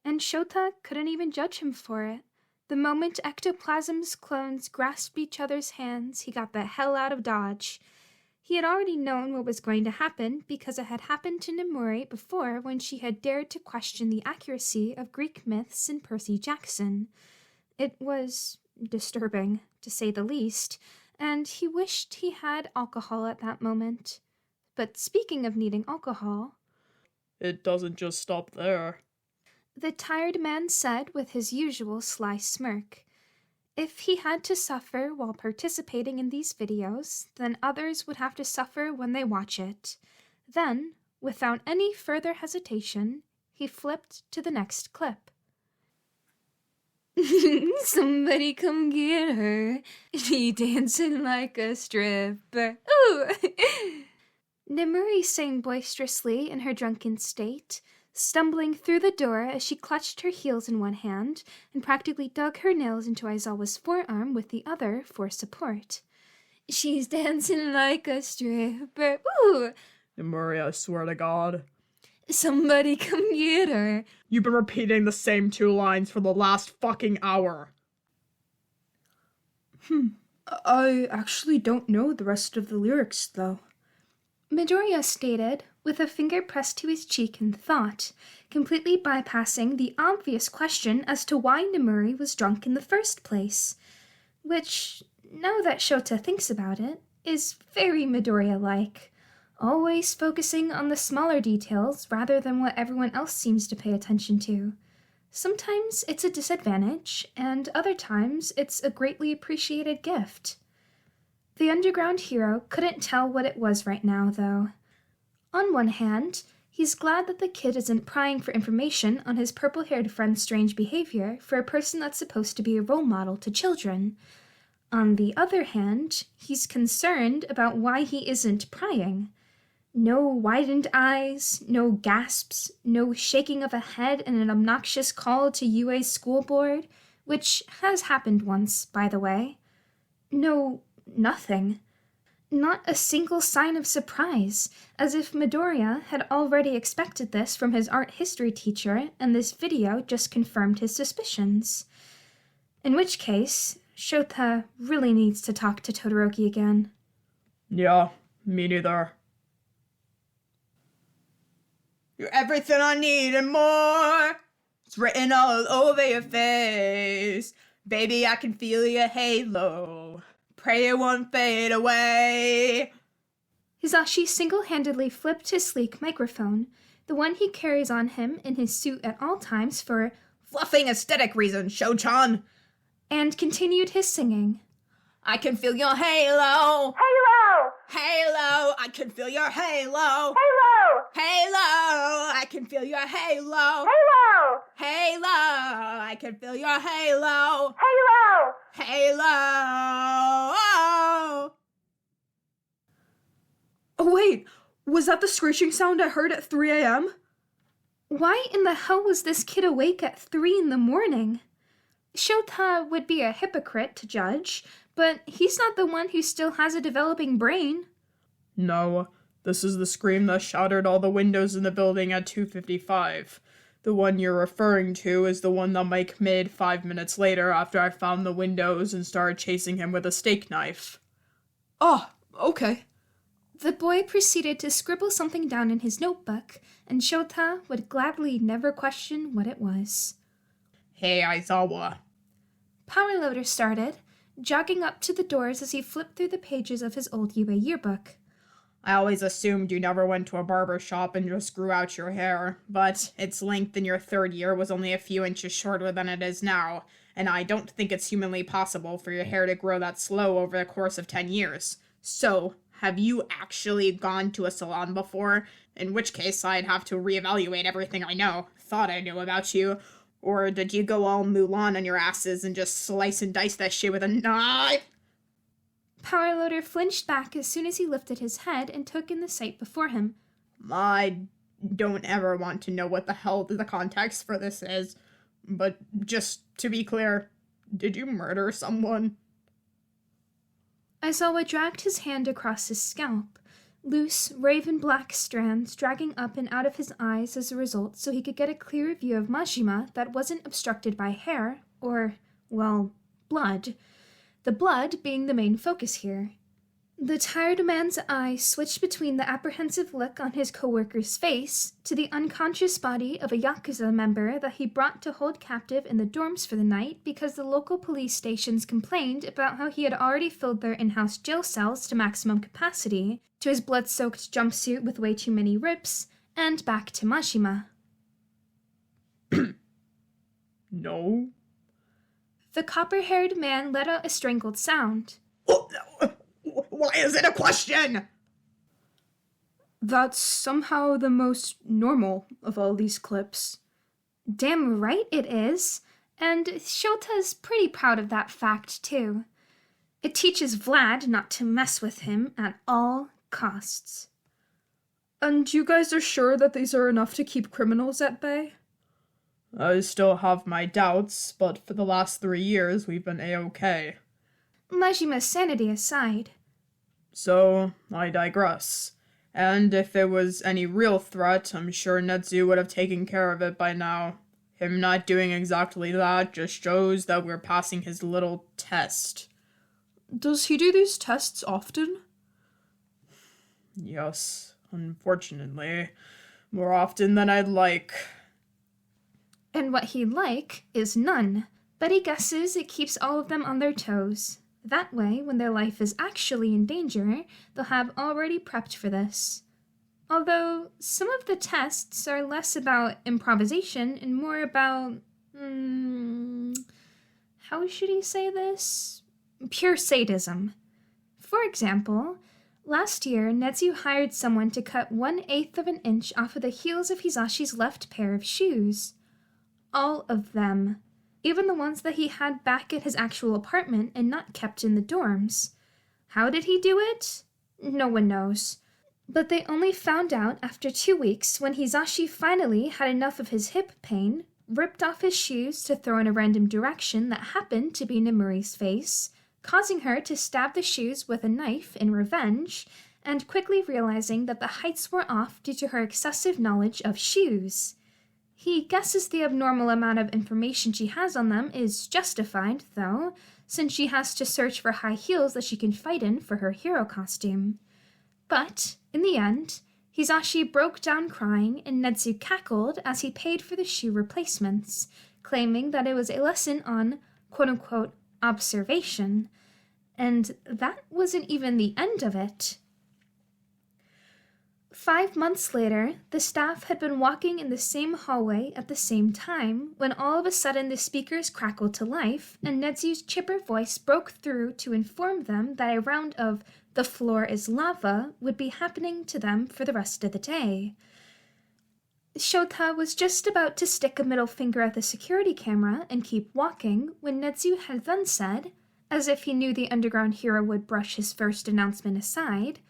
And Shota couldn't even judge him for it. The moment Ectoplasm's clones grasped each other's hands, he got the hell out of Dodge. He had already known what was going to happen because it had happened to Nemuri before when she had dared to question the accuracy of Greek myths in Percy Jackson. It was disturbing, to say the least, and he wished he had alcohol at that moment. But speaking of needing alcohol... It doesn't just stop there. The tired man said with his usual sly smirk. If he had to suffer while participating in these videos, then others would have to suffer when they watch it. Then, without any further hesitation, he flipped to the next clip. Somebody come get her. She dancing like a stripper. Ooh! Nemuri sang boisterously in her drunken state, stumbling through the door as she clutched her heels in one hand and practically dug her nails into Aizawa's forearm with the other for support. She's dancing like a stripper. Ooh! Midoriya, I swear to God. Somebody come get her. You've been repeating the same 2 lines for the last fucking hour. I actually don't know the rest of the lyrics, though. Midoriya stated, with a finger pressed to his cheek in thought, completely bypassing the obvious question as to why Nemuri was drunk in the first place. Which, now that Shota thinks about it, is very Midoriya-like. Always focusing on the smaller details rather than what everyone else seems to pay attention to. Sometimes it's a disadvantage, and other times it's a greatly appreciated gift. The underground hero couldn't tell what it was right now, though. On one hand, he's glad that the kid isn't prying for information on his purple-haired friend's strange behavior for a person that's supposed to be a role model to children. On the other hand, he's concerned about why he isn't prying. No widened eyes, no gasps, no shaking of a head and an obnoxious call to UA's school board, which has happened once, by the way. No, nothing. Not a single sign of surprise, as if Midoriya had already expected this from his art history teacher, and this video just confirmed his suspicions. In which case, Shota really needs to talk to Todoroki again. Yeah, me neither. You're everything I need and more. It's written all over your face. Baby, I can feel your halo. Pray it won't fade away. Hisashi single-handedly flipped his sleek microphone, the one he carries on him in his suit at all times for fluffing aesthetic reasons, Sho-chan. And continued his singing. I can feel your halo. Halo! Halo, I can feel your halo. Halo! Halo, I can feel your halo. Halo! Halo, I can feel your halo. Halo! Halo. Oh wait, was that the screeching sound I heard at 3 a.m.? Why in the hell was this kid awake at 3 in the morning? Shota would be a hypocrite to judge, but he's not the one who still has a developing brain. No, this is the scream that shattered all the windows in the building at 2:55. The one you're referring to is the one that Mike made 5 minutes later after I found the windows and started chasing him with a steak knife. Oh, okay. The boy proceeded to scribble something down in his notebook, and Shota would gladly never question what it was. Hey, Aizawa. Powerloader started, jogging up to the doors as he flipped through the pages of his old UA yearbook. I always assumed you never went to a barber shop and just grew out your hair, but its length in your 3rd year was only a few inches shorter than it is now, and I don't think it's humanly possible for your hair to grow that slow over the course of 10 years. So, have you actually gone to a salon before? In which case, I'd have to reevaluate everything I thought I knew about you. Or did you go all Mulan on your asses and just slice and dice that shit with a knife? Powerloader flinched back as soon as he lifted his head and took in the sight before him. I don't ever want to know what the hell the context for this is, but just to be clear, did you murder someone? Aizawa dragged his hand across his scalp, loose, raven-black strands dragging up and out of his eyes as a result so he could get a clearer view of Majima that wasn't obstructed by hair, or, well, blood. The blood being the main focus here. The tired man's eyes switched between the apprehensive look on his co-worker's face to the unconscious body of a Yakuza member that he brought to hold captive in the dorms for the night because the local police stations complained about how he had already filled their in-house jail cells to maximum capacity, to his blood-soaked jumpsuit with way too many rips, and back to Majima. No. The copper-haired man let out a strangled sound. Why is it a question? That's somehow the most normal of all these clips. Damn right it is. And Shota's pretty proud of that fact, too. It teaches Vlad not to mess with him at all costs. And you guys are sure that these are enough to keep criminals at bay? I still have my doubts, but for the last 3 years we've been A-okay. Majima's sanity aside. So, I digress. And if it was any real threat, I'm sure Nezu would have taken care of it by now. Him not doing exactly that just shows that we're passing his little test. Does he do these tests often? Yes, unfortunately. More often than I'd like. And what he'd like is none, but he guesses it keeps all of them on their toes. That way, when their life is actually in danger, they'll have already prepped for this. Although, some of the tests are less about improvisation and more about, how should he say this? Pure sadism. For example, last year, Nezu hired someone to cut 1/8 of an inch off of the heels of Hisashi's left pair of shoes. All of them. Even the ones that he had back at his actual apartment and not kept in the dorms. How did he do it? No one knows. But they only found out after 2 weeks when Hisashi finally had enough of his hip pain, ripped off his shoes to throw in a random direction that happened to be Nemuri's face, causing her to stab the shoes with a knife in revenge, and quickly realizing that the heights were off due to her excessive knowledge of shoes. He guesses the abnormal amount of information she has on them is justified, though, since she has to search for high heels that she can fight in for her hero costume. But, in the end, Hisashi broke down crying and Nezu cackled as he paid for the shoe replacements, claiming that it was a lesson on, quote-unquote, observation. And that wasn't even the end of it. 5 months later, the staff had been walking in the same hallway at the same time when all of a sudden the speakers crackled to life and Nezu's chipper voice broke through to inform them that a round of "the floor is lava" would be happening to them for the rest of the day. Shota was just about to stick a middle finger at the security camera and keep walking when Nezu had then said, as if he knew the underground hero would brush his first announcement aside,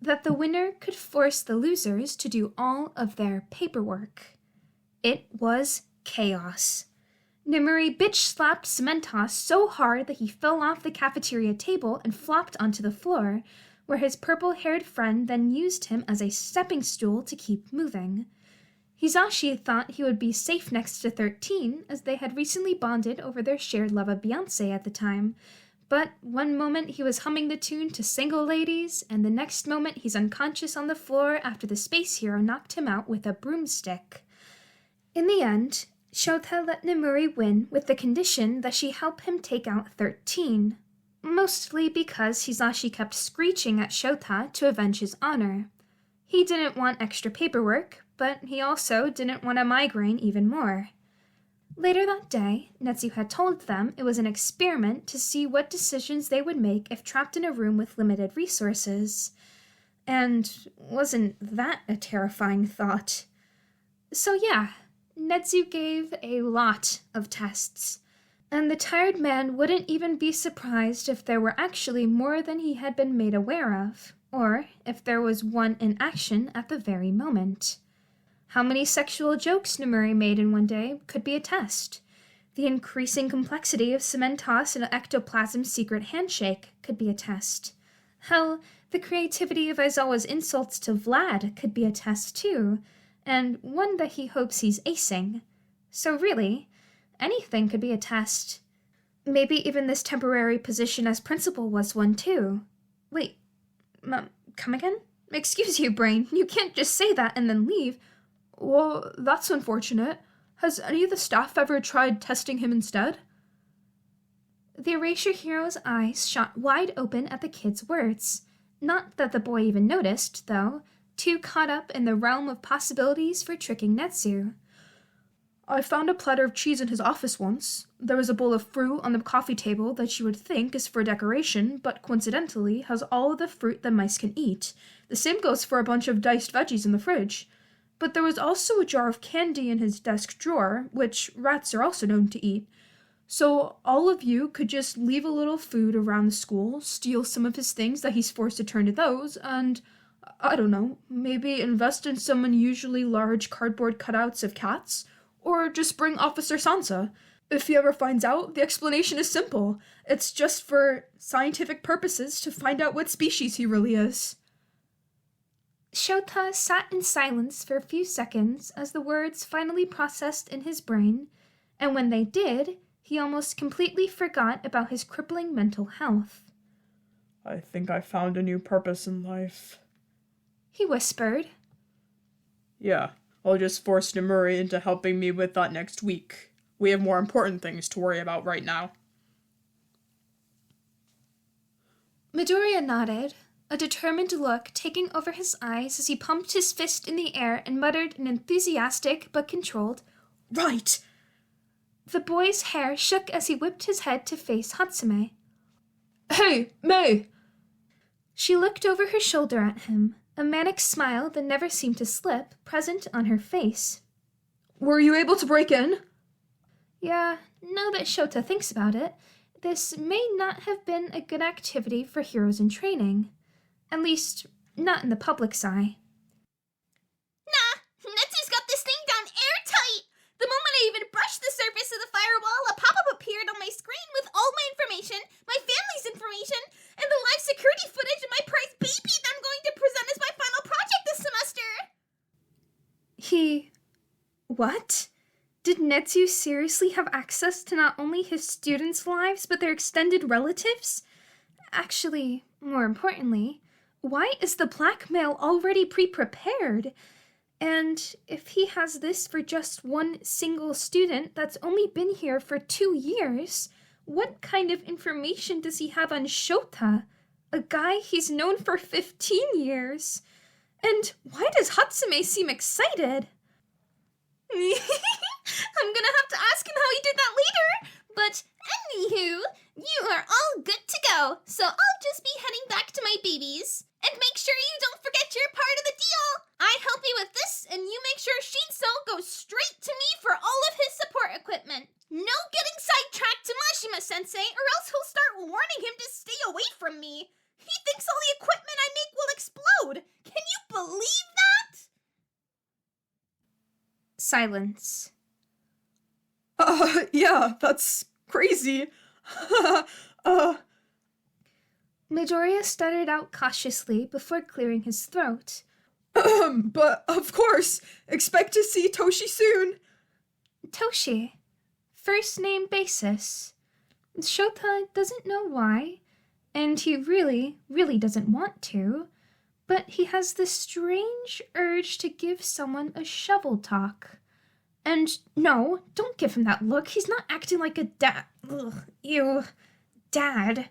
that the winner could force the losers to do all of their paperwork. It was chaos. Nemuri bitch-slapped Cementos so hard that he fell off the cafeteria table and flopped onto the floor, where his purple-haired friend then used him as a stepping stool to keep moving. Hisashi thought he would be safe next to 13, as they had recently bonded over their shared love of Beyoncé at the time, but one moment he was humming the tune to Single Ladies, and the next moment he's unconscious on the floor after the space hero knocked him out with a broomstick. In the end, Shota let Nemuri win with the condition that she help him take out 13, mostly because Hisashi kept screeching at Shota to avenge his honor. He didn't want extra paperwork, but he also didn't want a migraine even more. Later that day, Nezu had told them it was an experiment to see what decisions they would make if trapped in a room with limited resources. And wasn't that a terrifying thought? So yeah, Nezu gave a lot of tests, and the tired man wouldn't even be surprised if there were actually more than he had been made aware of, or if there was one in action at the very moment. How many sexual jokes Nemuri made in one day could be a test. The increasing complexity of Cementos and Ectoplasm's secret handshake could be a test. Hell, the creativity of Aizawa's insults to Vlad could be a test too, and one that he hopes he's acing. So really, anything could be a test. Maybe even this temporary position as principal was one too. Wait, come again? Excuse you, brain, you can't just say that and then leave. Well, that's unfortunate. Has any of the staff ever tried testing him instead? The Erasure Hero's eyes shot wide open at the kid's words. Not that the boy even noticed, though, too caught up in the realm of possibilities for tricking Nezu. I found a platter of cheese in his office once. There was a bowl of fruit on the coffee table that you would think is for decoration, but coincidentally has all of the fruit that mice can eat. The same goes for a bunch of diced veggies in the fridge. But there was also a jar of candy in his desk drawer, which rats are also known to eat. So all of you could just leave a little food around the school, steal some of his things that he's forced to turn to those, and, I don't know, maybe invest in some unusually large cardboard cutouts of cats, or just bring Officer Sansa. If he ever finds out, the explanation is simple. It's just for scientific purposes to find out what species he really is. Shota sat in silence for a few seconds as the words finally processed in his brain, and when they did, he almost completely forgot about his crippling mental health. I think I found a new purpose in life. He whispered. Yeah, I'll just force Nezu into helping me with that next week. We have more important things to worry about right now. Midoriya nodded, a determined look taking over his eyes as he pumped his fist in the air and muttered an enthusiastic but controlled, Right! The boy's hair shook as he whipped his head to face Hatsume. Hey, May! She looked over her shoulder at him, a manic smile that never seemed to slip present on her face. Were you able to break in? Yeah, now that Shota thinks about it, this may not have been a good activity for heroes in training. At least, not in the public's eye. Nah, Nezu's got this thing down airtight! The moment I even brushed the surface of the firewall, a pop-up appeared on my screen with all my information, my family's information, and the live security footage of my prize baby that I'm going to present as my final project this semester! What? Did Nezu seriously have access to not only his students' lives, but their extended relatives? Actually, more importantly, why is the blackmail already pre-prepared? And if he has this for just one single student that's only been here for 2 years, what kind of information does he have on Shota, a guy he's known for 15 years? And why does Hatsume seem excited? I'm gonna have to ask him how he did that later. But anywho, you are all good to go, so I'll just be heading back to my babies. And make sure you don't forget your part of the deal. I help you with this, and you make sure Shinso goes straight to me for all of his support equipment. No getting sidetracked to Mashima-sensei, or else he'll start warning him to stay away from me. He thinks all the equipment I make will explode. Can you believe that? Silence. Yeah, that's crazy. Midoriya stuttered out cautiously before clearing his throat. But of course, expect to see Toshi soon. Toshi. First name basis. Shota doesn't know why, and he really doesn't want to, but he has this strange urge to give someone a shovel talk. And no, don't give him that look. He's not acting like a dad. Dad.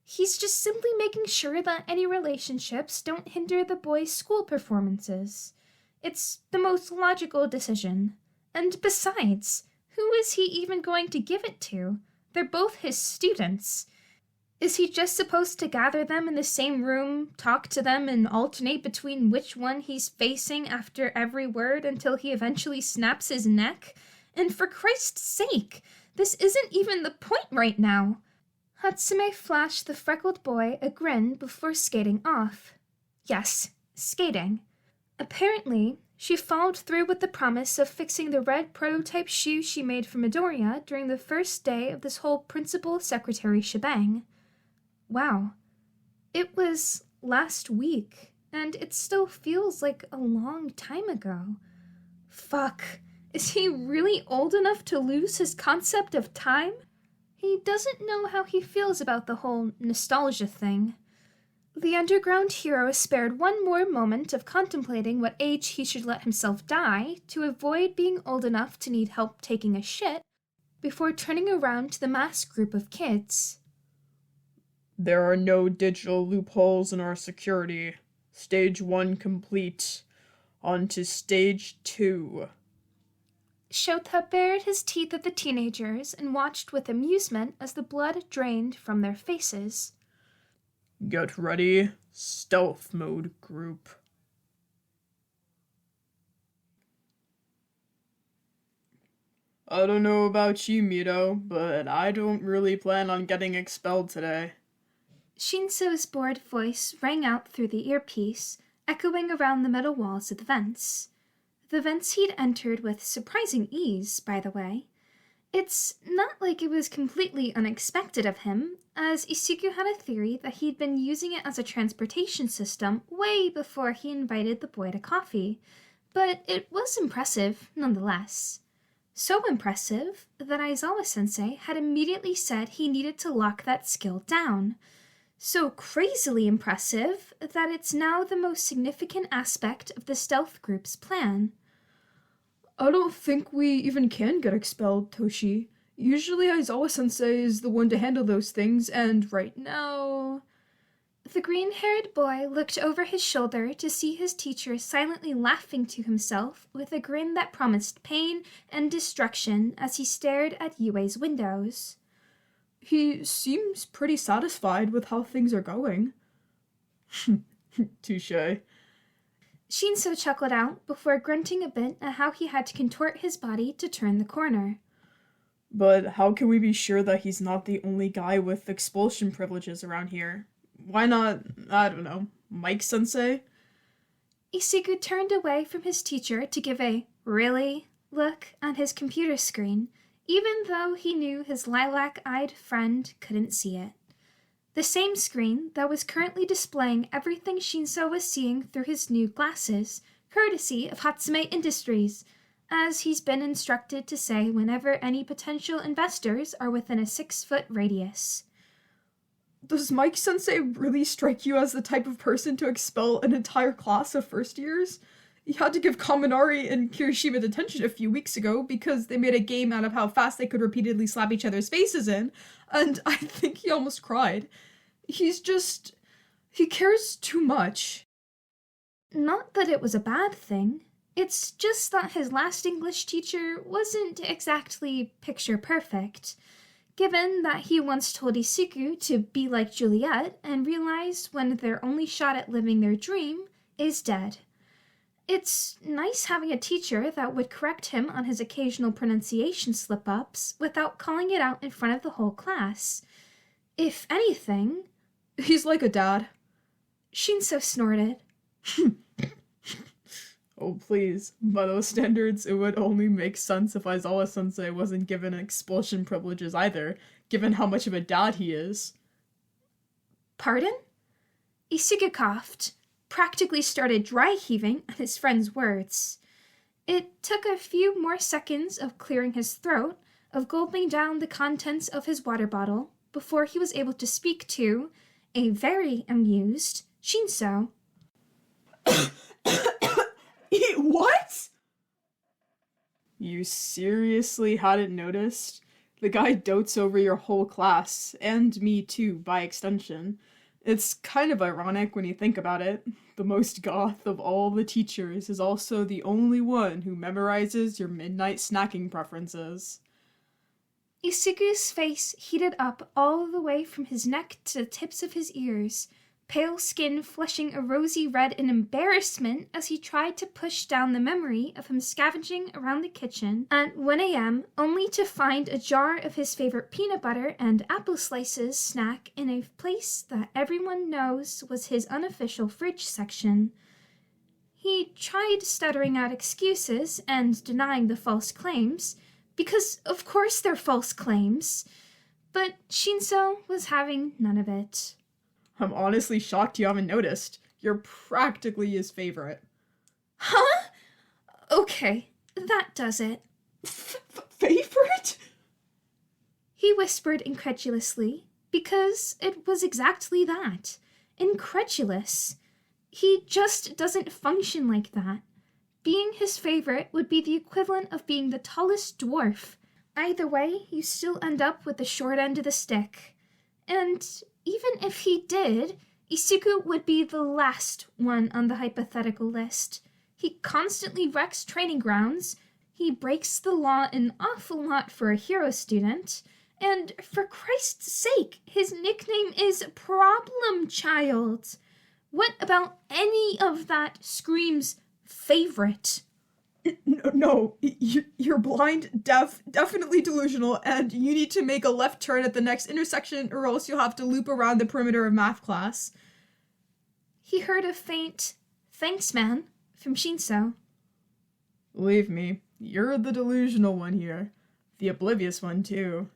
He's just simply making sure that any relationships don't hinder the boy's school performances. It's the most logical decision. And besides, who is he even going to give it to? They're both his students. Is he just supposed to gather them in the same room, talk to them, and alternate between which one he's facing after every word until he eventually snaps his neck? And for Christ's sake, this isn't even the point right now. Hatsume flashed the freckled boy a grin before skating off. Yes, skating. Apparently, she followed through with the promise of fixing the red prototype shoe she made for Midoriya during the first day of this whole principal-secretary shebang. Wow. It was last week, and it still feels like a long time ago. Fuck. Is he really old enough to lose his concept of time? He doesn't know how he feels about the whole nostalgia thing. The underground hero spared one more moment of contemplating what age he should let himself die to avoid being old enough to need help taking a shit before turning around to the masked group of kids. There are no digital loopholes in our security. Stage 1 complete. On to Stage 2. Shota bared his teeth at the teenagers and watched with amusement as the blood drained from their faces. Get ready. Stealth mode, group. I don't know about you, Mito, but I don't really plan on getting expelled today. Shinso's bored voice rang out through the earpiece, echoing around the metal walls of the vents. The vents he'd entered with surprising ease, by the way. It's not like it was completely unexpected of him, as Isuku had a theory that he'd been using it as a transportation system way before he invited the boy to coffee, but it was impressive nonetheless. So impressive that Aizawa-sensei had immediately said he needed to lock that skill down. So crazily impressive that it's now the most significant aspect of the stealth group's plan. I don't think we even can get expelled, Toshi. Usually Aizawa-sensei is the one to handle those things, and right now... The green-haired boy looked over his shoulder to see his teacher silently laughing to himself with a grin that promised pain and destruction as he stared at Yue's windows. He seems pretty satisfied with how things are going. Touché. Shinso chuckled out before grunting a bit at how he had to contort his body to turn the corner. But how can we be sure that he's not the only guy with expulsion privileges around here? Why not, I don't know, Mike-sensei? Isuku turned away from his teacher to give a "really" look on his computer screen, even though he knew his lilac-eyed friend couldn't see it. The same screen that was currently displaying everything Shinso was seeing through his new glasses, courtesy of Hatsume Industries, as he's been instructed to say whenever any potential investors are within a 6-foot radius. Does Mike-sensei really strike you as the type of person to expel an entire class of first years? He had to give Kaminari and Kirishima detention a few weeks ago because they made a game out of how fast they could repeatedly slap each other's faces in, and I think he almost cried. He cares too much. Not that it was a bad thing. It's just that his last English teacher wasn't exactly picture perfect, given that he once told Isuku to be like Juliet and realized when their only shot at living their dream is dead. It's nice having a teacher that would correct him on his occasional pronunciation slip-ups without calling it out in front of the whole class. If anything... He's like a dad. Shinso snorted. Oh, please. By those standards, it would only make sense if Aizawa-sensei wasn't given expulsion privileges either, given how much of a dad he is. Pardon? Isuku coughed, practically started dry heaving at his friend's words. It took a few more seconds of clearing his throat, of gulping down the contents of his water bottle, before he was able to speak to a very amused Shinso. What? You seriously hadn't noticed? The guy dotes over your whole class, and me too, by extension. It's kind of ironic when you think about it. The most goth of all the teachers is also the only one who memorizes your midnight snacking preferences. Isuku's face heated up all the way from his neck to the tips of his ears, pale skin flushing a rosy red in embarrassment as he tried to push down the memory of him scavenging around the kitchen at 1 a.m. only to find a jar of his favorite peanut butter and apple slices snack in a place that everyone knows was his unofficial fridge section. He tried stuttering out excuses and denying the false claims, because of course they're false claims, but Shinso was having none of it. I'm honestly shocked you haven't noticed. You're practically his favorite. Huh? Okay, that does it. Favorite? He whispered incredulously, because it was exactly that. Incredulous. He just doesn't function like that. Being his favorite would be the equivalent of being the tallest dwarf. Either way, you still end up with the short end of the stick. And even if he did, Isuku would be the last one on the hypothetical list. He constantly wrecks training grounds, he breaks the law an awful lot for a hero student, and for Christ's sake, his nickname is Problem Child. What about any of that screams favorite? No, you're blind, deaf, definitely delusional, and you need to make a left turn at the next intersection or else you'll have to loop around the perimeter of math class. He heard a faint, "Thanks, man," from Shinso. Believe me, you're the delusional one here. The oblivious one, too.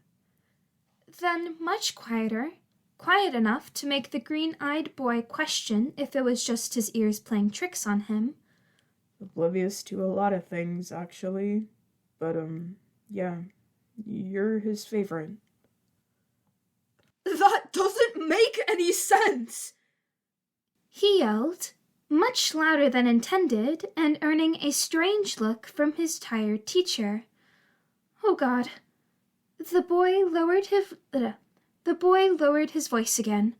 Then, much quieter, quiet enough to make the green-eyed boy question if it was just his ears playing tricks on him. Oblivious to a lot of things, actually. But, yeah, you're his favorite. That doesn't make any sense! He yelled, much louder than intended, and earning a strange look from his tired teacher. Oh God. The boy lowered his voice again.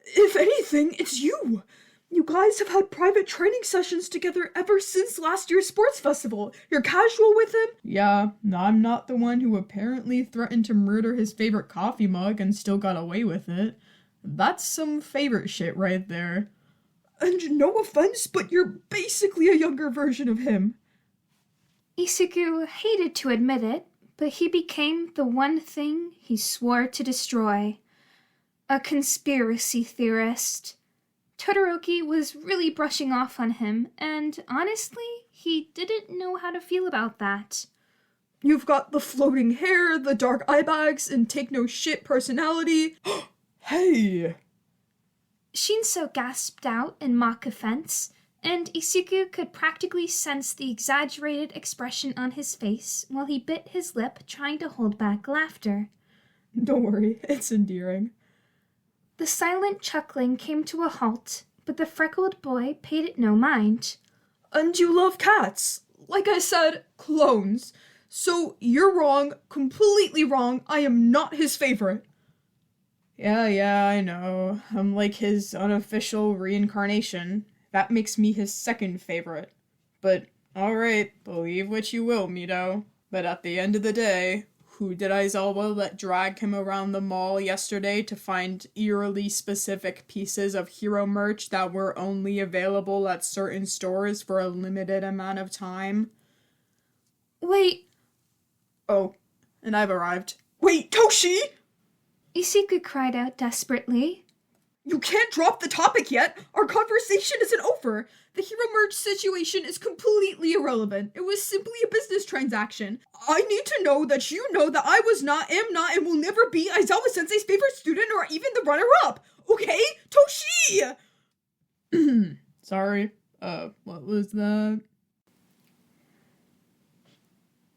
If anything, it's you! You guys have had private training sessions together ever since last year's sports festival. You're casual with him? Yeah, I'm not the one who apparently threatened to murder his favorite coffee mug and still got away with it. That's some favorite shit right there. And no offense, but you're basically a younger version of him. Isuku hated to admit it, but he became the one thing he swore to destroy. A conspiracy theorist. Todoroki was really brushing off on him, and honestly, he didn't know how to feel about that. You've got the floating hair, the dark eye bags, and take no shit personality. Hey! Shinso gasped out in mock offense, and Isuku could practically sense the exaggerated expression on his face while he bit his lip trying to hold back laughter. Don't worry, it's endearing. The silent chuckling came to a halt, but the freckled boy paid it no mind. And you love cats. Like I said, clones. So you're wrong, completely wrong. I am not his favorite. Yeah, I know. I'm like his unofficial reincarnation. That makes me his second favorite. But, alright, believe what you will, Mido. But at the end of the day, who did Aizawa let drag him around the mall yesterday to find eerily specific pieces of hero merch that were only available at certain stores for a limited amount of time? Wait. Oh, and I've arrived. Wait, Toshi! Isuku cried out desperately. You can't drop the topic yet! Our conversation isn't over! The hero merge situation is completely irrelevant. It was simply a business transaction. I need to know that you know that I was not, am not, and will never be Aizawa-sensei's favorite student or even the runner-up! Okay? Toshi! Sorry. What was that?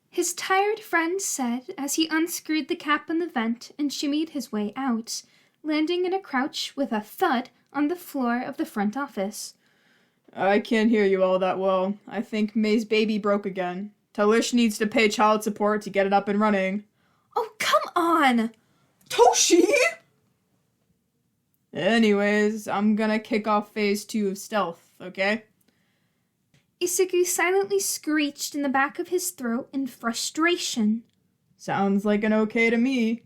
His tired friend said as he unscrewed the cap on the vent and shimmied his way out, landing in a crouch with a thud on the floor of the front office. I can't hear you all that well. I think May's baby broke again. Talish needs to pay child support to get it up and running. Oh, come on! Toshi! Anyways, I'm gonna kick off phase 2 of stealth, okay? Isuku silently screeched in the back of his throat in frustration. Sounds like an okay to me.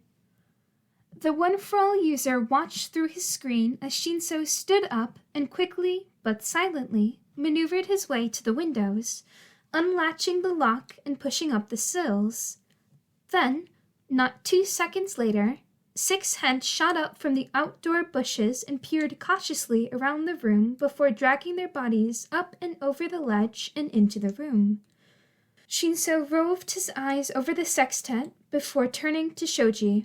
The One-For-All user watched through his screen as Shinso stood up and quickly, but silently, maneuvered his way to the windows, unlatching the lock and pushing up the sills. Then, not 2 seconds later, 6 heads shot up from the outdoor bushes and peered cautiously around the room before dragging their bodies up and over the ledge and into the room. Shinso roved his eyes over the sextet before turning to Shoji.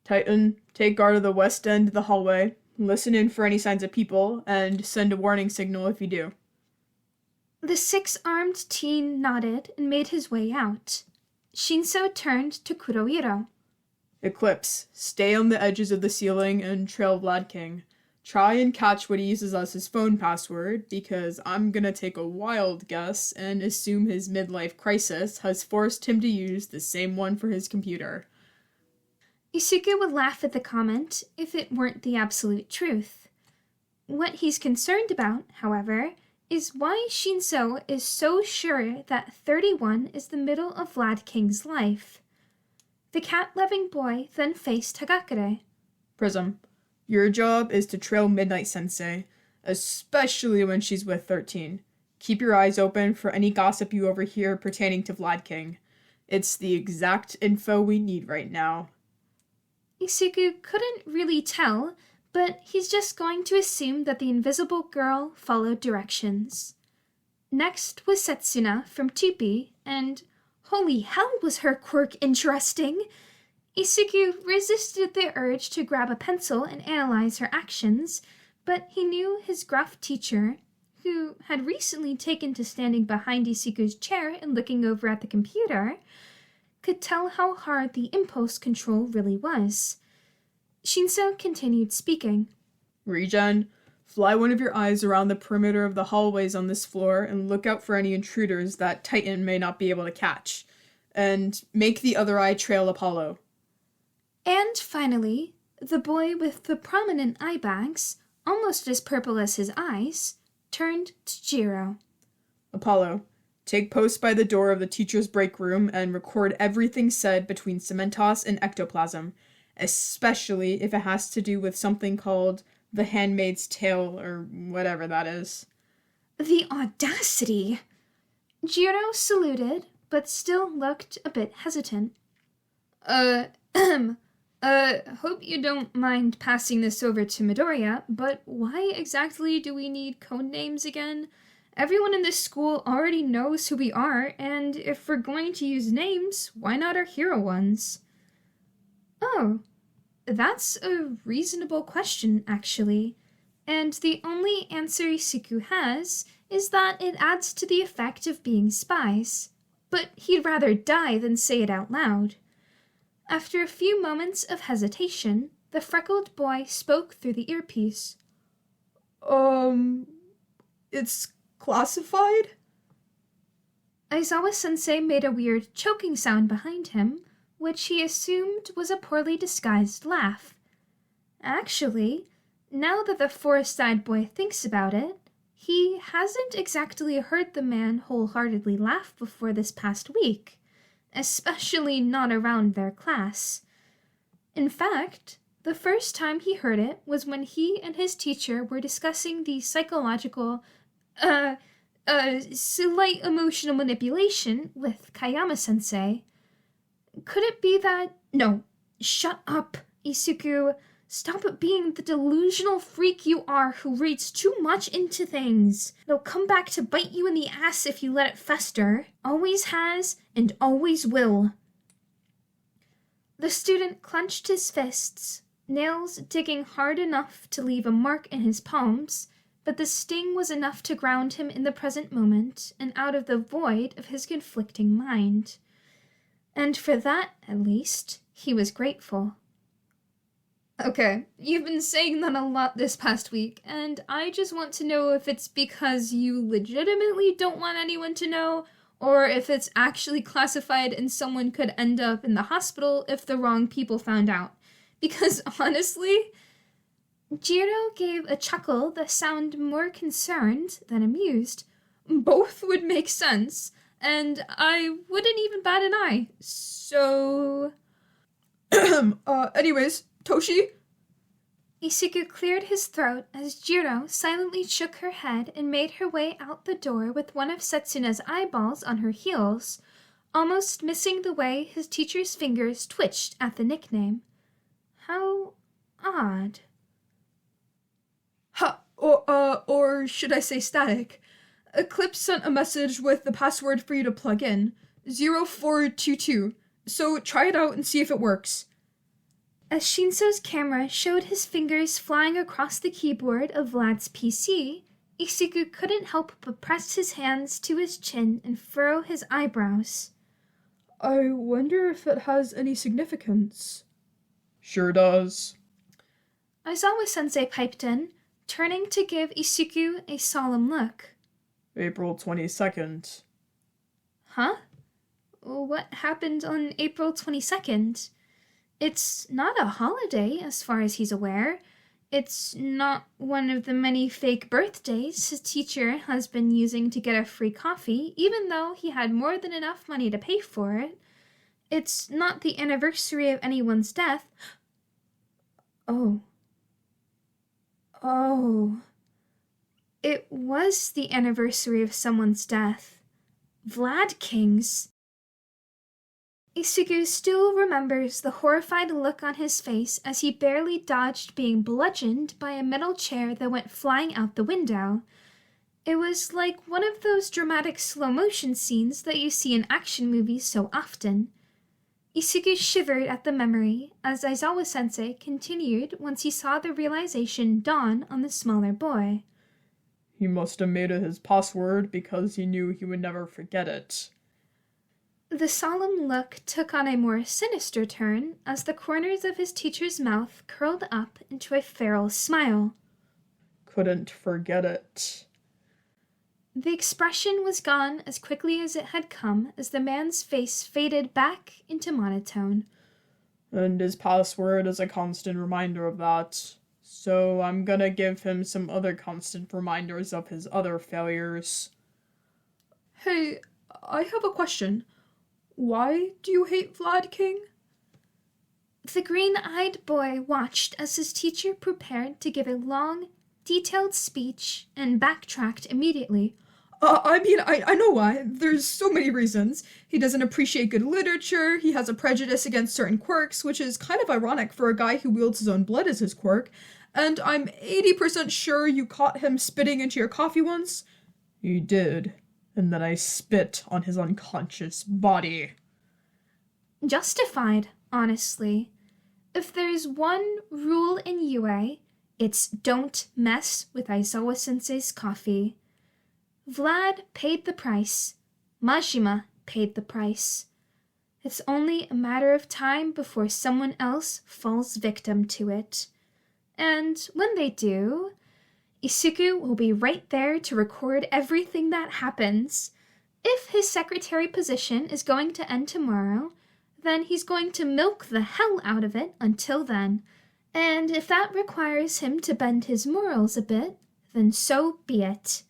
Titan, take guard of the west end of the hallway, listen in for any signs of people, and send a warning signal if you do. The 6-armed teen nodded and made his way out. Shinso turned to Kurohiro. Eclipse, stay on the edges of the ceiling and trail Vlad King. Try and catch what he uses as his phone password, because I'm gonna take a wild guess and assume his midlife crisis has forced him to use the same one for his computer. Isuku would laugh at the comment if it weren't the absolute truth. What he's concerned about, however, is why Shinso is so sure that 31 is the middle of Vlad King's life. The cat-loving boy then faced Hagakure. Prism, your job is to trail Midnight Sensei, especially when she's with 13. keep your eyes open for any gossip you overhear pertaining to Vlad King. It's the exact info we need right now. Isuku couldn't really tell, but he's just going to assume that the invisible girl followed directions. Next was Setsuna from Tupi, and holy hell was her quirk interesting! Isuku resisted the urge to grab a pencil and analyze her actions, but he knew his gruff teacher, who had recently taken to standing behind Isuku's chair and looking over at the computer, could tell how hard the impulse control really was. Shinso continued speaking. Regen, fly one of your eyes around the perimeter of the hallways on this floor and look out for any intruders that Titan may not be able to catch. And make the other eye trail Apollo. And finally, the boy with the prominent eye bags, almost as purple as his eyes, turned to Jiro. Apollo, take post by the door of the teacher's break room and record everything said between Cementos and Ectoplasm, especially if it has to do with something called The Handmaid's Tale or whatever that is. The audacity! Jiro saluted, but still looked a bit hesitant. Hope you don't mind passing this over to Midoriya, but why exactly do we need code names again? Everyone in this school already knows who we are, and if we're going to use names, why not our hero ones? Oh, that's a reasonable question, actually. And the only answer Isuku has is that it adds to the effect of being spies. But he'd rather die than say it out loud. After a few moments of hesitation, the freckled boy spoke through the earpiece. It's classified? Aizawa-sensei made a weird choking sound behind him, which he assumed was a poorly disguised laugh. Actually, now that the forest-eyed boy thinks about it, he hasn't exactly heard the man wholeheartedly laugh before this past week, especially not around their class. In fact, the first time he heard it was when he and his teacher were discussing the psychological, slight emotional manipulation with Kayama-sensei. Could it be that— No, shut up, Isuku. Stop being the delusional freak you are who reads too much into things. They'll come back to bite you in the ass if you let it fester. Always has and always will. The student clenched his fists, nails digging hard enough to leave a mark in his palms, but the sting was enough to ground him in the present moment and out of the void of his conflicting mind. And for that, at least, he was grateful. Okay, you've been saying that a lot this past week, and I just want to know if it's because you legitimately don't want anyone to know, or if it's actually classified and someone could end up in the hospital if the wrong people found out. Because honestly, Jiro gave a chuckle that sounded more concerned than amused. Both would make sense, and I wouldn't even bat an eye, so... Anyways, Toshi? Isuku cleared his throat as Jiro silently shook her head and made her way out the door with one of Setsuna's eyeballs on her heels, almost missing the way his teacher's fingers twitched at the nickname. How odd. Or should I say static? Eclipse sent a message with the password for you to plug in, 0422, so try it out and see if it works. As Shinso's camera showed his fingers flying across the keyboard of Vlad's PC, Isuku couldn't help but press his hands to his chin and furrow his eyebrows. I wonder if it has any significance. Sure does. Aizawa-sensei piped in, turning to give Isuku a solemn look. April 22nd. Huh? What happened on April 22nd? It's not a holiday, as far as he's aware. It's not one of the many fake birthdays his teacher has been using to get a free coffee, even though he had more than enough money to pay for it. It's not the anniversary of anyone's death. Oh. It was the anniversary of someone's death. Vlad King's. Isugu still remembers the horrified look on his face as he barely dodged being bludgeoned by a metal chair that went flying out the window. It was like one of those dramatic slow-motion scenes that you see in action movies so often. Isugu shivered at the memory as Aizawa-sensei continued once he saw the realization dawn on the smaller boy. He must have made it his password because he knew he would never forget it. The solemn look took on a more sinister turn as the corners of his teacher's mouth curled up into a feral smile. Couldn't forget it. The expression was gone as quickly as it had come as the man's face faded back into monotone. And his password is a constant reminder of that. So I'm gonna give him some other constant reminders of his other failures. Hey, I have a question. Why do you hate Vlad King? The green-eyed boy watched as his teacher prepared to give a long, detailed speech and backtracked immediately. I know why. There's so many reasons. He doesn't appreciate good literature, he has a prejudice against certain quirks, which is kind of ironic for a guy who wields his own blood as his quirk, and I'm 80% sure you caught him spitting into your coffee once. You did, and then I spit on his unconscious body. Justified, honestly. If there's one rule in UA, it's don't mess with Aizawa-sensei's coffee. Vlad paid the price. Majima paid the price. It's only a matter of time before someone else falls victim to it. And when they do, Isugu will be right there to record everything that happens. If his secretary position is going to end tomorrow, then he's going to milk the hell out of it until then. And if that requires him to bend his morals a bit, then so be it.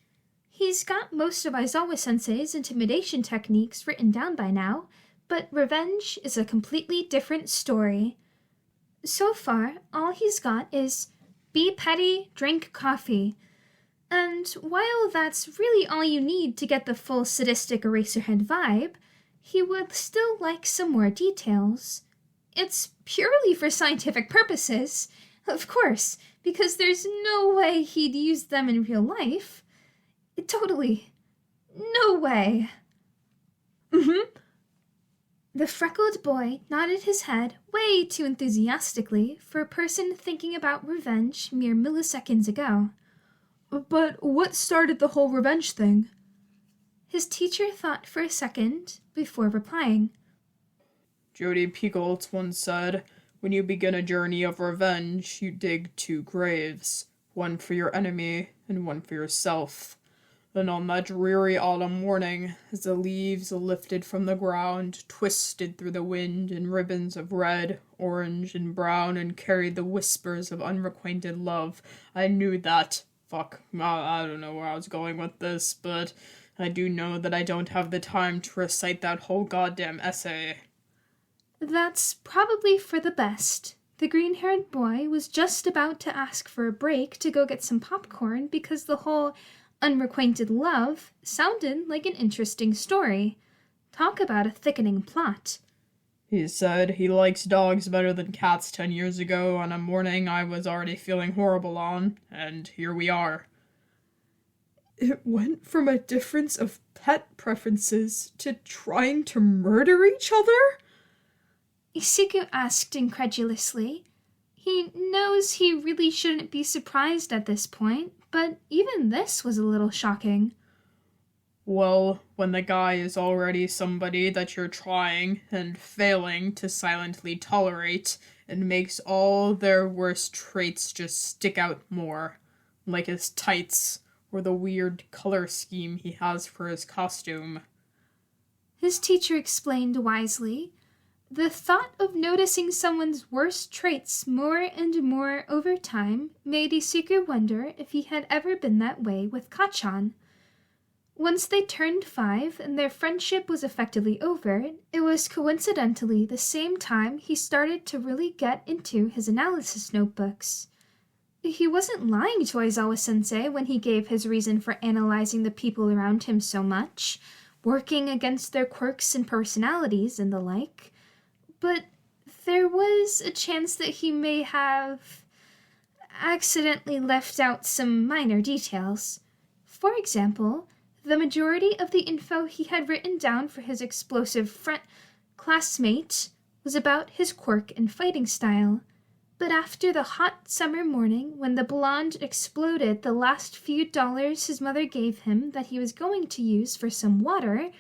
He's got most of Aizawa-sensei's intimidation techniques written down by now, but revenge is a completely different story. So far, all he's got is be petty, drink coffee. And while that's really all you need to get the full sadistic Eraserhead vibe, he would still like some more details. It's purely for scientific purposes, of course, because there's no way he'd use them in real life. Totally. No way. The freckled boy nodded his head way too enthusiastically for a person thinking about revenge mere milliseconds ago. But what started the whole revenge thing? His teacher thought for a second before replying. Jody Picoult once said, "When you begin a journey of revenge, you dig 2 graves, one for your enemy and one for yourself." Then on that dreary autumn morning, as the leaves lifted from the ground, twisted through the wind in ribbons of red, orange, and brown, and carried the whispers of unrequited love, I knew that... I don't know where I was going with this, but I do know that I don't have the time to recite that whole goddamn essay. That's probably for the best. The green-haired boy was just about to ask for a break to go get some popcorn because the whole unrequited love sounded like an interesting story. Talk about a thickening plot. He said he likes dogs better than cats 10 years ago on a morning I was already feeling horrible on, and here we are. It went from a difference of pet preferences to trying to murder each other? Isugu asked incredulously. He knows he really shouldn't be surprised at this point, but even this was a little shocking. Well, when the guy is already somebody that you're trying and failing to silently tolerate, it makes all their worst traits just stick out more, like his tights or the weird color scheme he has for his costume. His teacher explained wisely. The thought of noticing someone's worst traits more and more over time made Isugu wonder if he had ever been that way with Kachan. Once they turned 5 and their friendship was effectively over, it was coincidentally the same time he started to really get into his analysis notebooks. He wasn't lying to Aizawa-sensei when he gave his reason for analyzing the people around him so much, working against their quirks and personalities and the like. But there was a chance that he may have accidentally left out some minor details. For example, the majority of the info he had written down for his explosive classmate was about his quirk and fighting style. But after the hot summer morning when the blonde exploded the last few dollars his mother gave him that he was going to use for some water,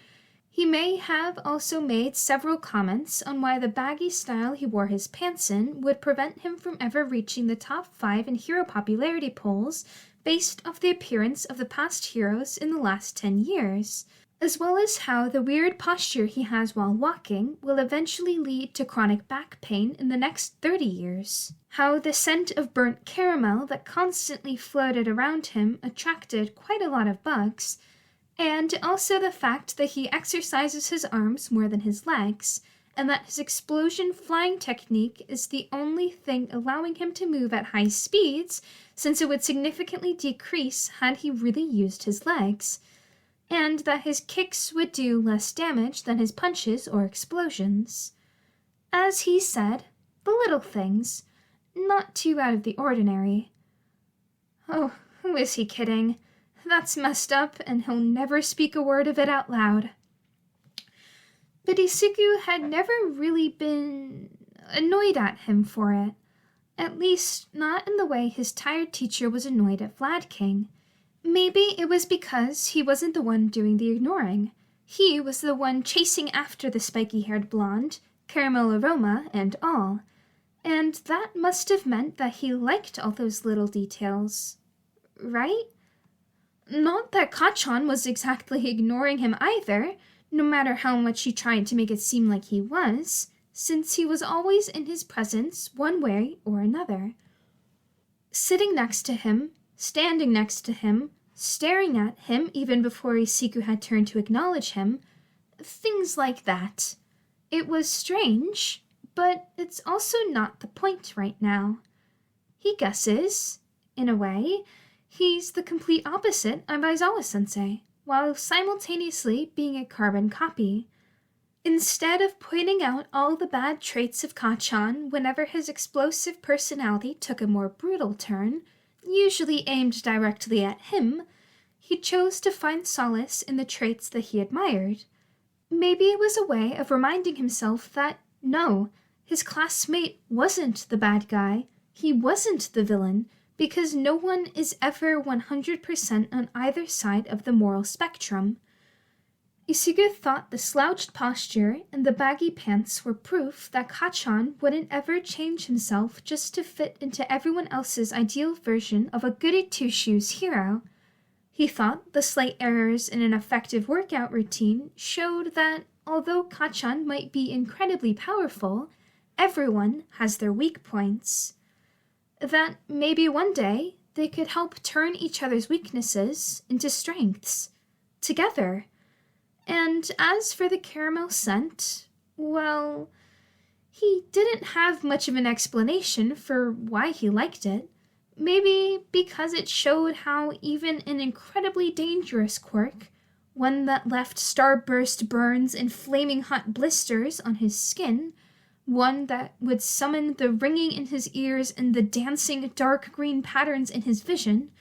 he may have also made several comments on why the baggy style he wore his pants in would prevent him from ever reaching the top 5 in hero popularity polls based off the appearance of the past heroes in the last 10 years, as well as how the weird posture he has while walking will eventually lead to chronic back pain in the next 30 years, how the scent of burnt caramel that constantly floated around him attracted quite a lot of bugs, and also the fact that he exercises his arms more than his legs, and that his explosion flying technique is the only thing allowing him to move at high speeds, since it would significantly decrease had he really used his legs, and that his kicks would do less damage than his punches or explosions. As he said, the little things, not too out of the ordinary. Oh, who is he kidding? That's messed up, and he'll never speak a word of it out loud. But Isuku had never really been annoyed at him for it, at least not in the way his tired teacher was annoyed at Vlad King. Maybe it was because he wasn't the one doing the ignoring. He was the one chasing after the spiky-haired blonde, caramel aroma and all, and that must have meant that he liked all those little details, right? Not that Kachan was exactly ignoring him either, no matter how much he tried to make it seem like he was, since he was always in his presence one way or another. Sitting next to him, standing next to him, staring at him even before Isuku had turned to acknowledge him, things like that. It was strange, but it's also not the point right now. He guesses, in a way, he's the complete opposite of Aizawa-sensei, while simultaneously being a carbon copy. Instead of pointing out all the bad traits of Kachan whenever his explosive personality took a more brutal turn, usually aimed directly at him, he chose to find solace in the traits that he admired. Maybe it was a way of reminding himself that, no, his classmate wasn't the bad guy, he wasn't the villain, because no one is ever 100% on either side of the moral spectrum. Isugu thought the slouched posture and the baggy pants were proof that Kachan wouldn't ever change himself just to fit into everyone else's ideal version of a goody-two-shoes hero. He thought the slight errors in an effective workout routine showed that, although Kachan might be incredibly powerful, everyone has their weak points. That maybe one day they could help turn each other's weaknesses into strengths, together. And as for the caramel scent, well, he didn't have much of an explanation for why he liked it. Maybe because it showed how even an incredibly dangerous quirk, one that left starburst burns and flaming hot blisters on his skin, one that would summon the ringing in his ears and the dancing dark green patterns in his vision,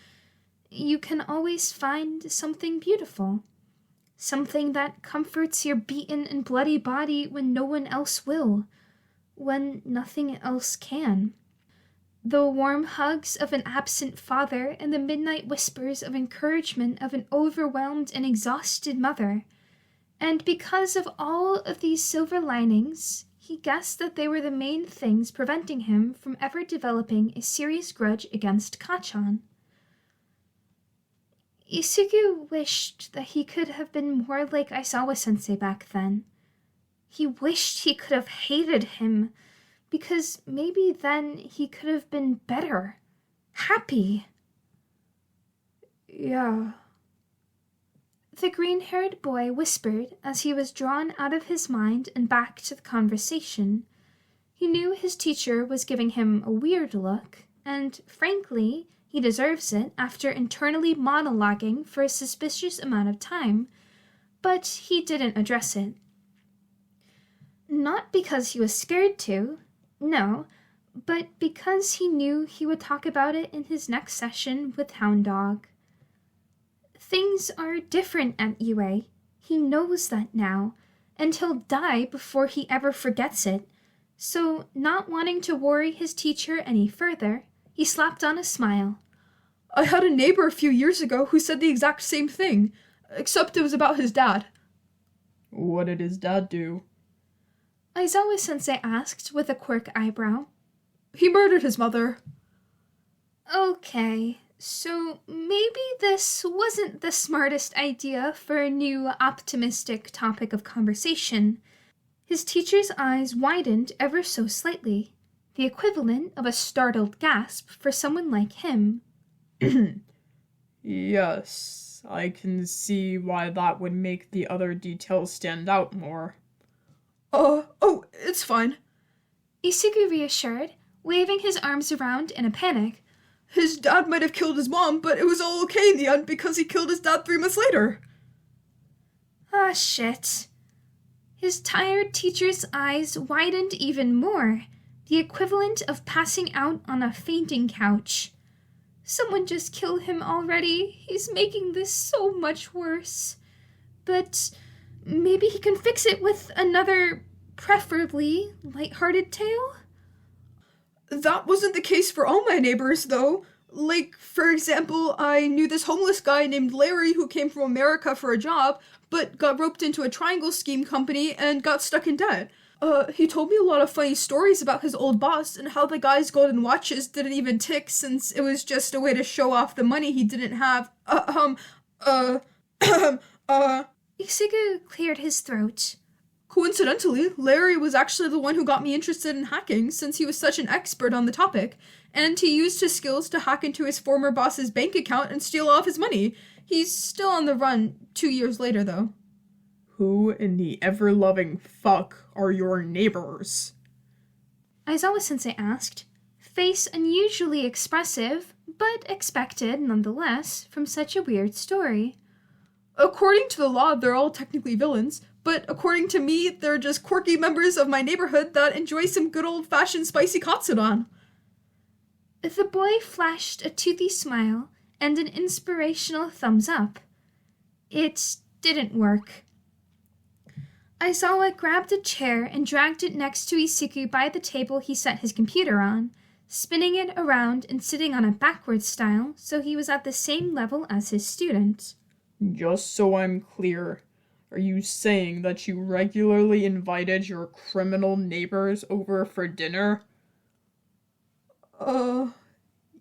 you can always find something beautiful. Something that comforts your beaten and bloody body when no one else will, when nothing else can. The warm hugs of an absent father and the midnight whispers of encouragement of an overwhelmed and exhausted mother. And because of all of these silver linings, he guessed that they were the main things preventing him from ever developing a serious grudge against Kachan. Isugu wished that he could have been more like Aizawa-sensei back then. He wished he could have hated him, because maybe then he could have been better, happy. Yeah. The green-haired boy whispered as he was drawn out of his mind and back to the conversation. He knew his teacher was giving him a weird look, and frankly, he deserves it after internally monologuing for a suspicious amount of time, but he didn't address it. Not because he was scared to, no, but because he knew he would talk about it in his next session with Hound Dog. Things are different at UA. He knows that now, and he'll die before he ever forgets it. So, not wanting to worry his teacher any further, he slapped on a smile. I had a neighbor a few years ago who said the exact same thing, except it was about his dad. What did his dad do? Aizawa-sensei asked with a quirk eyebrow. He murdered his mother. Okay, so maybe this wasn't the smartest idea for a new optimistic topic of conversation. His teacher's eyes widened ever so slightly, the equivalent of a startled gasp for someone like him. Yes, I can see why that would make the other details stand out more. Oh, it's fine. Isugu reassured, waving his arms around in a panic. His dad might have killed his mom, but it was all okay in the end because he killed his dad 3 months later. Ah, shit. His tired teacher's eyes widened even more, the equivalent of passing out on a fainting couch. Someone just killed him already. He's making this so much worse. But maybe he can fix it with another, preferably, lighthearted tale? That wasn't the case for all my neighbors, though. Like, for example, I knew this homeless guy named Larry who came from America for a job, but got roped into a triangle scheme company and got stuck in debt. He told me a lot of funny stories about his old boss and how the guy's golden watches didn't even tick since it was just a way to show off the money he didn't have. Isugu cleared his throat. Coincidentally, Larry was actually the one who got me interested in hacking since he was such an expert on the topic, and he used his skills to hack into his former boss's bank account and steal all of his money. He's still on the run 2 years later, though. Who in the ever-loving fuck are your neighbors? Aizawa-sensei asked, face unusually expressive, but expected nonetheless from such a weird story. According to the law, they're all technically villains, but according to me, they're just quirky members of my neighborhood that enjoy some good old-fashioned spicy katsudan. The boy flashed a toothy smile and an inspirational thumbs up. It didn't work. Aizawa grabbed a chair and dragged it next to Isugu by the table he set his computer on, spinning it around and sitting on a backwards style so he was at the same level as his student. Just so I'm clear, are you saying that you regularly invited your criminal neighbors over for dinner?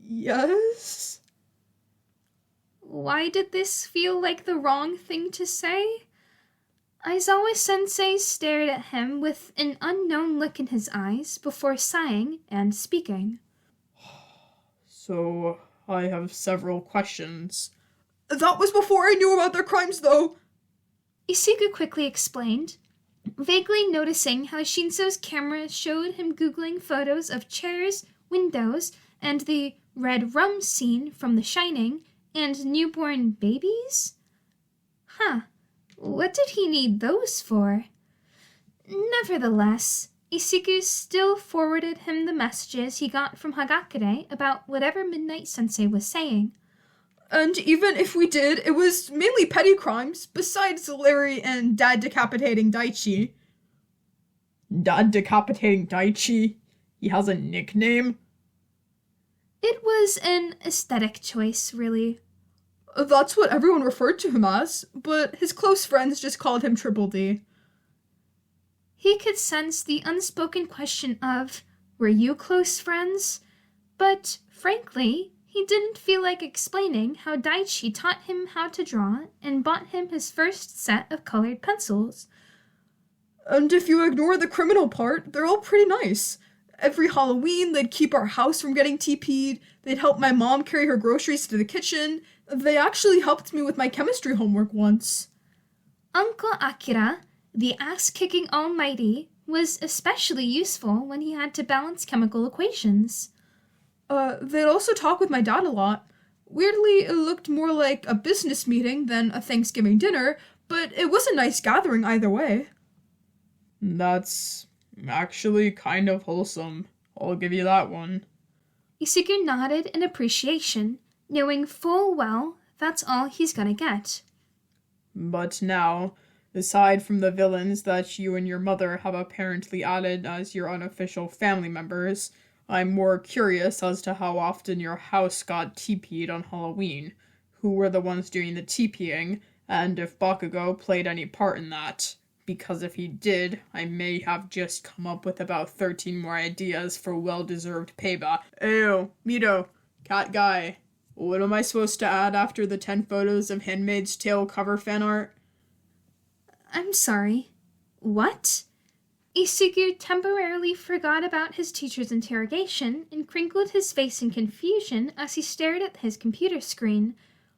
Yes? Why did this feel like the wrong thing to say? Aizawa-sensei stared at him with an unknown look in his eyes before sighing and speaking. So, I have several questions. That was before I knew about their crimes, though. Isugu quickly explained, vaguely noticing how Shinso's camera showed him googling photos of chairs, windows, and the red rum scene from The Shining, and newborn babies? Huh. What did he need those for? Nevertheless, Isugu still forwarded him the messages he got from Hagakure about whatever Midnight Sensei was saying. And even if we did, it was mainly petty crimes, besides Larry and Dad decapitating Daichi. Dad decapitating Daichi? He has a nickname? It was an aesthetic choice, really. That's what everyone referred to him as, but his close friends just called him Triple D. He could sense the unspoken question of, were you close friends? But, frankly, he didn't feel like explaining how Daichi taught him how to draw and bought him his first set of colored pencils. And if you ignore the criminal part, they're all pretty nice. Every Halloween, they'd keep our house from getting TP'd, they'd help my mom carry her groceries to the kitchen, they actually helped me with my chemistry homework once. Uncle Akira, the ass-kicking almighty, was especially useful when he had to balance chemical equations. They'd also talk with my dad a lot. Weirdly, it looked more like a business meeting than a Thanksgiving dinner, but it was a nice gathering either way. That's actually kind of wholesome. I'll give you that one. Isuku nodded in appreciation, knowing full well that's all he's gonna get. But now, aside from the villains that you and your mother have apparently added as your unofficial family members, I'm more curious as to how often your house got TP'd on Halloween, who were the ones doing the TPing, and if Bakugo played any part in that. Because if he did, I may have just come up with about 13 more ideas for well-deserved payback. Ew, Mito, cat guy, what am I supposed to add after the 10 photos of Handmaid's Tale cover fan art? I'm sorry. What? Isuku temporarily forgot about his teacher's interrogation and crinkled his face in confusion as he stared at his computer screen,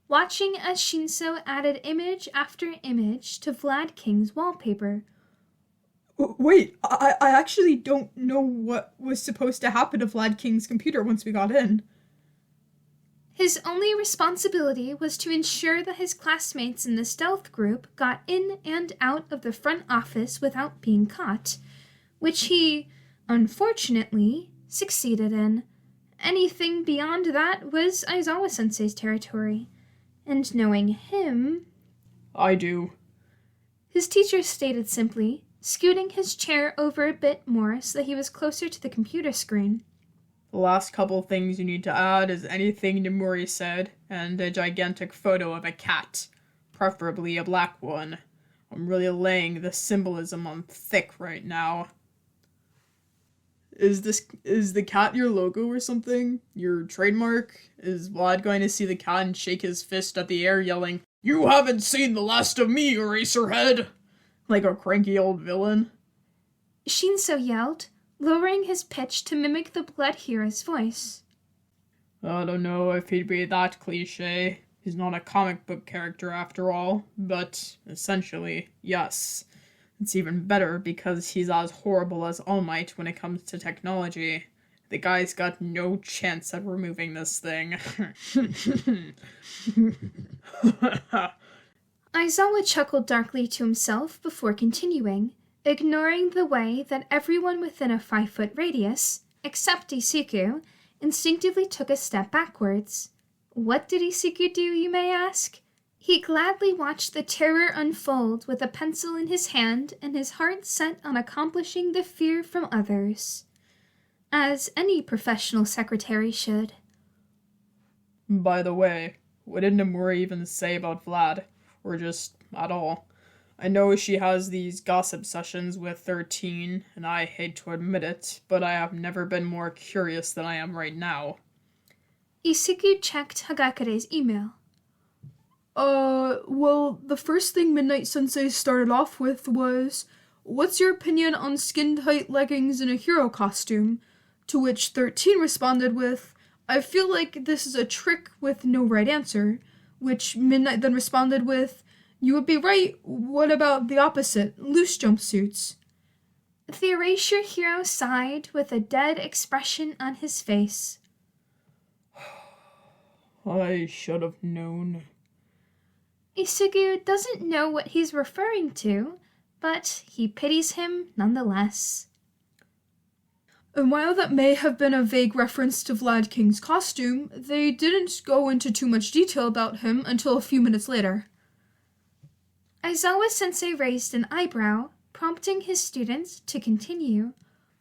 watching as Shinso added image after image to Vlad King's wallpaper. Wait, I actually don't know what was supposed to happen to Vlad King's computer once we got in. His only responsibility was to ensure that his classmates in the stealth group got in and out of the front office without being caught, which he, unfortunately, succeeded in. Anything beyond that was Aizawa-sensei's territory. And knowing him... I do. His teacher stated simply, scooting his chair over a bit more so that he was closer to the computer screen. The last couple things you need to add is anything Nomori said, and a gigantic photo of a cat, preferably a black one. I'm really laying the symbolism on thick right now. Is the cat your logo or something? Your trademark? Is Vlad going to see the cat and shake his fist at the air yelling, "You haven't seen the last of me, Eraserhead!" Like a cranky old villain? Shinso yelled, lowering his pitch to mimic the Blood Hero's voice. I don't know if he'd be that cliche. He's not a comic book character after all, but essentially, yes. It's even better because he's as horrible as All Might when it comes to technology. The guy's got no chance at removing this thing. Aizawa chuckled darkly to himself before continuing, ignoring the way that everyone within a 5-foot radius, except Isuku, instinctively took a step backwards. What did Isuku do, you may ask? He gladly watched the terror unfold with a pencil in his hand and his heart set on accomplishing the fear from others. As any professional secretary should. By the way, what did Nomori even say about Vlad? Or just at all? I know she has these gossip sessions with 13, and I hate to admit it, but I have never been more curious than I am right now. Isuku checked Hagakure's email. Well, the first thing Midnight Sensei started off with was, "What's your opinion on skin-tight leggings in a hero costume?" To which 13 responded with, "I feel like this is a trick with no right answer," which Midnight then responded with, "You would be right, what about the opposite, loose jumpsuits?" The Erasure Hero sighed with a dead expression on his face. I should have known. Isugu doesn't know what he's referring to, but he pities him nonetheless. And while that may have been a vague reference to Vlad King's costume, they didn't go into too much detail about him until a few minutes later. Aizawa-sensei raised an eyebrow, prompting his students to continue.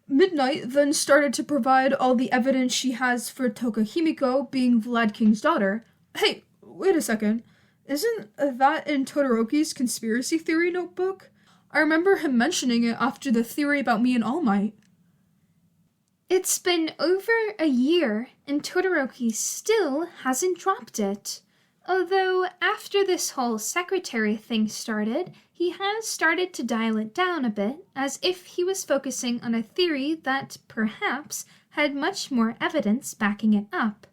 Midnight then started to provide all the evidence she has for Tokahimiko being Vlad King's daughter. Hey, wait a second. Isn't that in Todoroki's conspiracy theory notebook? I remember him mentioning it after the theory about me and All Might. It's been over a year, and Todoroki still hasn't dropped it. Although, after this whole secretary thing started, he has started to dial it down a bit, as if he was focusing on a theory that, perhaps, had much more evidence backing it up.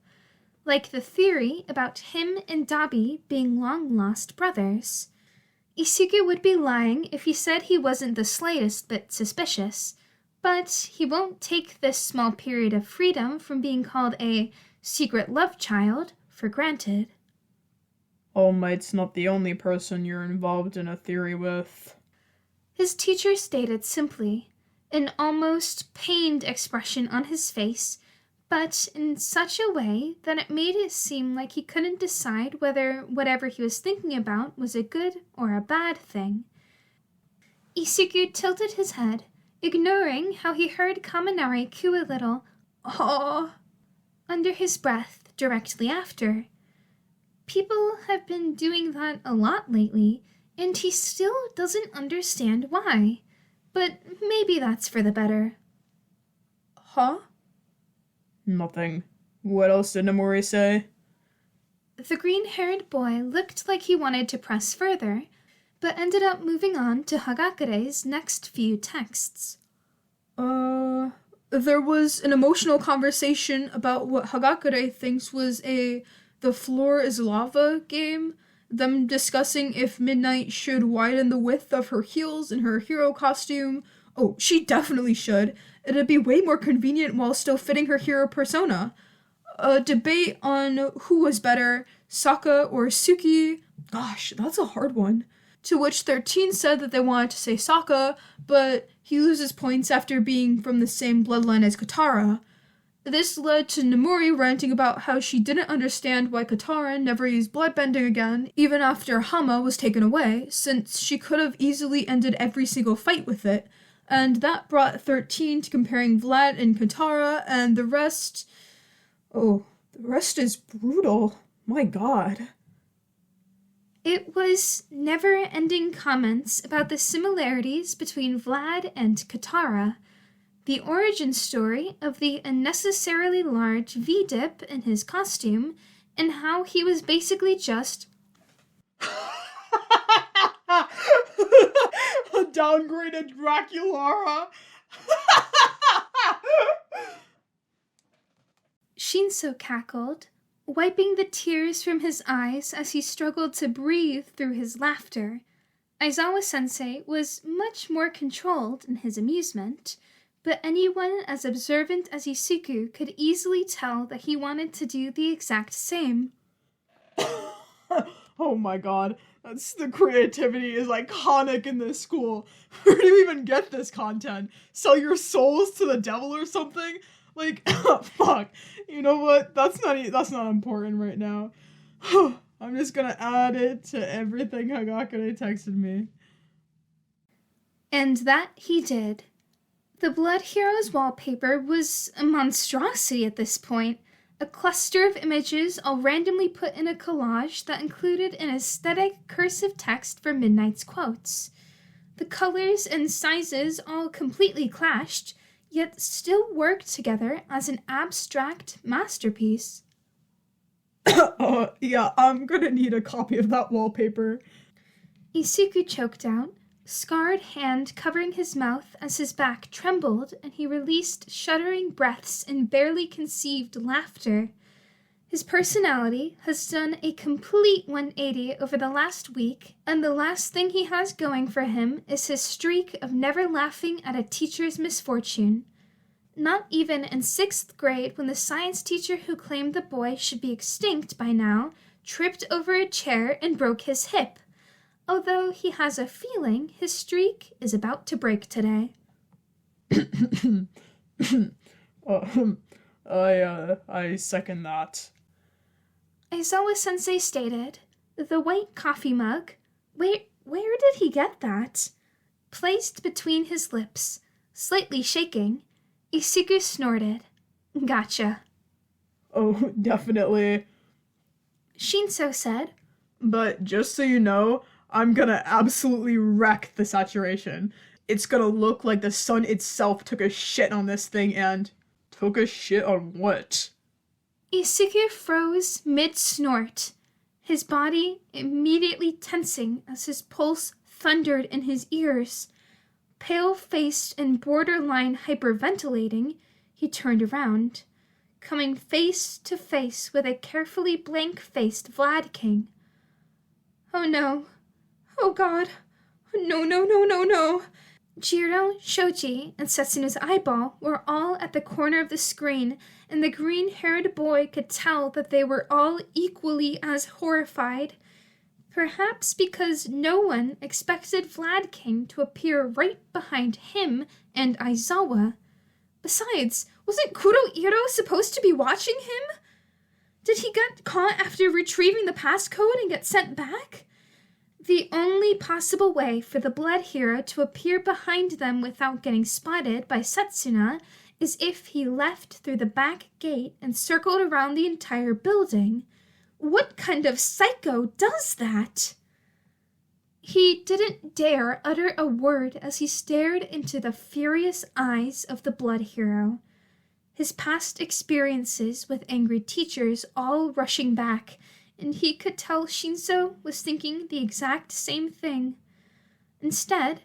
Like the theory about him and Dabi being long-lost brothers. Isugu would be lying if he said he wasn't the slightest bit suspicious, But he won't take this small period of freedom from being called a secret love child for granted. All Might's not the only person you're involved in a theory with. His teacher stated simply, an almost pained expression on his face, but in such a way that it made it seem like he couldn't decide whether whatever he was thinking about was a good or a bad thing. Isuku tilted his head, ignoring how he heard Kaminari coo a little, "Aww," under his breath directly after. People have been doing that a lot lately, and he still doesn't understand why. But maybe that's for the better. Huh? Nothing. What else did Nomori say? The green-haired boy looked like he wanted to press further, but ended up moving on to Hagakure's next few texts. There was an emotional conversation about what Hagakure thinks was The Floor is Lava game, them discussing if Midnight should widen the width of her heels in her hero costume. Oh, she definitely should. It'd be way more convenient while still fitting her hero persona. A debate on who was better, Saka or Suki. Gosh, that's a hard one. To which 13 said that they wanted to say Saka, but he loses points after being from the same bloodline as Katara. This led to Nomori ranting about how she didn't understand why Katara never used bloodbending again, even after Hama was taken away, since she could have easily ended every single fight with it, and that brought 13 to comparing Vlad and Katara, and the rest is brutal. My god. It was never-ending comments about the similarities between Vlad and Katara, the origin story of the unnecessarily large V-dip in his costume, and how he was basically just A downgraded Draculara. Shinso cackled, wiping the tears from his eyes as he struggled to breathe through his laughter. Aizawa-sensei was much more controlled in his amusement, but anyone as observant as Isuku could easily tell that he wanted to do the exact same. Oh my god, the creativity is iconic in this school. Where do you even get this content? Sell your souls to the devil or something? Fuck. You know what? That's not important right now. I'm just gonna add it to everything Hagakure texted me. And that he did. The Blood Heroes wallpaper was a monstrosity at this point, a cluster of images all randomly put in a collage that included an aesthetic cursive text for Midnight's quotes. The colors and sizes all completely clashed, yet still worked together as an abstract masterpiece. Yeah, I'm gonna need a copy of that wallpaper. Isuku choked out, scarred hand covering his mouth as his back trembled and he released shuddering breaths and barely conceived laughter. His personality has done a complete 180 over the last week, and the last thing he has going for him is his streak of never laughing at a teacher's misfortune. Not even in 6th grade, when the science teacher who claimed the boy should be extinct by now tripped over a chair and broke his hip. Although he has a feeling his streak is about to break today. I second that. Aizawa-sensei stated, the white coffee mug, where did he get that? Placed between his lips, slightly shaking, Isuku snorted. Gotcha. Oh, definitely. Shinso said, But just so you know, I'm gonna absolutely wreck the saturation. It's gonna look like the sun itself took a shit on this thing and... Took a shit on what? Isuku froze mid-snort, his body immediately tensing as his pulse thundered in his ears. Pale-faced and borderline hyperventilating, he turned around, coming face to face with a carefully blank-faced Vlad King. Oh no. Oh god. No. Jiro, Shoji, and Setsuno's eyeball were all at the corner of the screen, and the green-haired boy could tell that they were all equally as horrified. Perhaps because no one expected Vlad King to appear right behind him and Aizawa. Besides, wasn't Kurohiro supposed to be watching him? Did he get caught after retrieving the passcode and get sent back? The only possible way for the blood hero to appear behind them without getting spotted by Setsuna is if he left through the back gate and circled around the entire building. What kind of psycho does that? He didn't dare utter a word as he stared into the furious eyes of the blood hero. His past experiences with angry teachers all rushing back, and he could tell Shinso was thinking the exact same thing. Instead,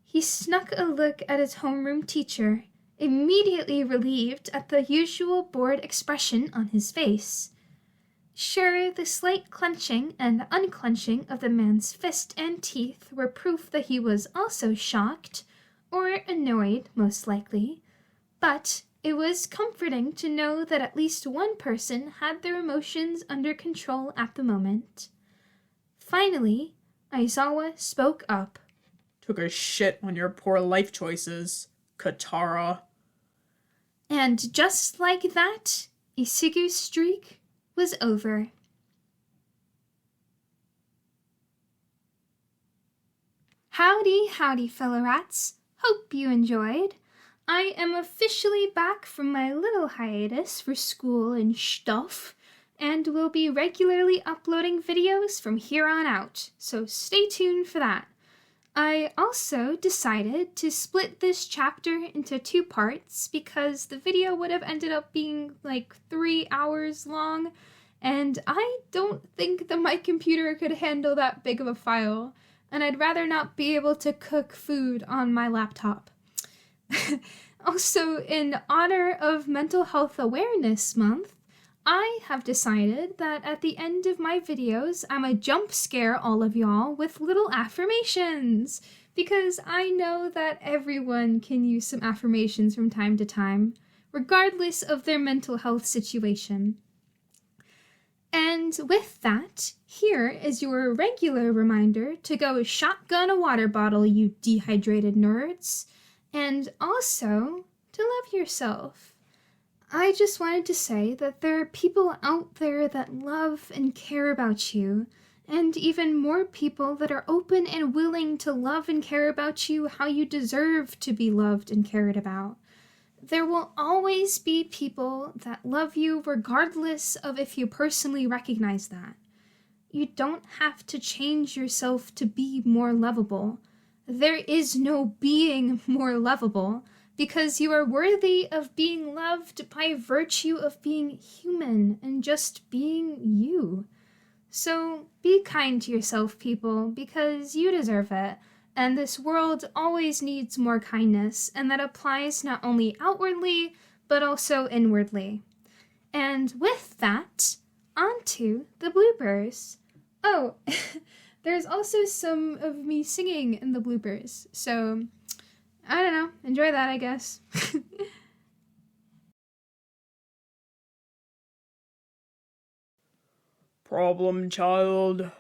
he snuck a look at his homeroom teacher, immediately relieved at the usual bored expression on his face. Sure, the slight clenching and unclenching of the man's fist and teeth were proof that he was also shocked, or annoyed, most likely, but it was comforting to know that at least one person had their emotions under control at the moment. Finally, Aizawa spoke up. Took a shit on your poor life choices, Katara. And just like that, Isigu's streak was over. Howdy, howdy, fellow rats. Hope you enjoyed. I am officially back from my little hiatus for school and stuff, and will be regularly uploading videos from here on out, so stay tuned for that. I also decided to split this chapter into 2 parts because the video would have ended up being like 3 hours long, and I don't think that my computer could handle that big of a file, and I'd rather not be able to cook food on my laptop. Also, in honor of Mental Health Awareness Month, I have decided that at the end of my videos, I'ma jump scare all of y'all with little affirmations, because I know that everyone can use some affirmations from time to time, regardless of their mental health situation. And with that, here is your regular reminder to go shotgun a water bottle, you dehydrated nerds. And also, to love yourself. I just wanted to say that there are people out there that love and care about you, and even more people that are open and willing to love and care about you how you deserve to be loved and cared about. There will always be people that love you regardless of if you personally recognize that. You don't have to change yourself to be more lovable. There is no being more lovable, because you are worthy of being loved by virtue of being human and just being you. So be kind to yourself, people, because you deserve it, and this world always needs more kindness, and that applies not only outwardly, but also inwardly. And with that, on to the bloopers. Oh, there's also some of me singing in the bloopers, so I don't know, enjoy that, I guess. Problem child.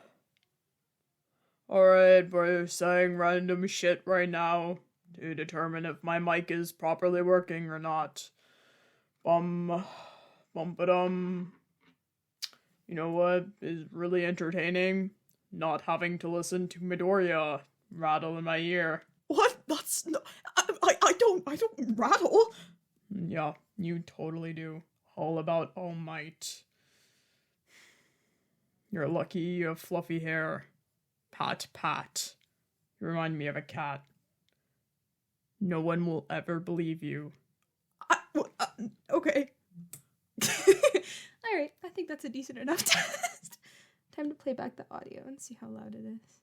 Alright, we're saying random shit right now to determine if my mic is properly working or not. Bum-ba-dum. You know what is really entertaining? Not having to listen to Midoriya rattle in my ear. What? That's no. I don't rattle. Yeah, you totally do. All about All Might. You're lucky you have fluffy hair. Pat, pat. You remind me of a cat. No one will ever believe you. Okay. Alright, I think that's a decent enough test. Time to play back the audio and see how loud it is.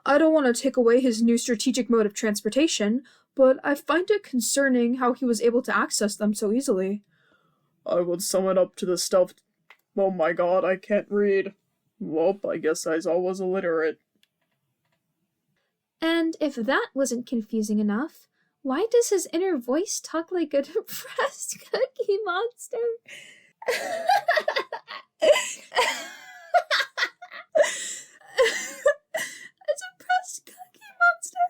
I don't want to take away his new strategic mode of transportation, but I find it concerning how he was able to access them so easily. I would sum it up to the stuff. Oh my god, I can't read. Well, I guess Aizawa's illiterate. And And if that wasn't confusing enough, why does his inner voice talk like a depressed cookie monster? A depressed cookie monster.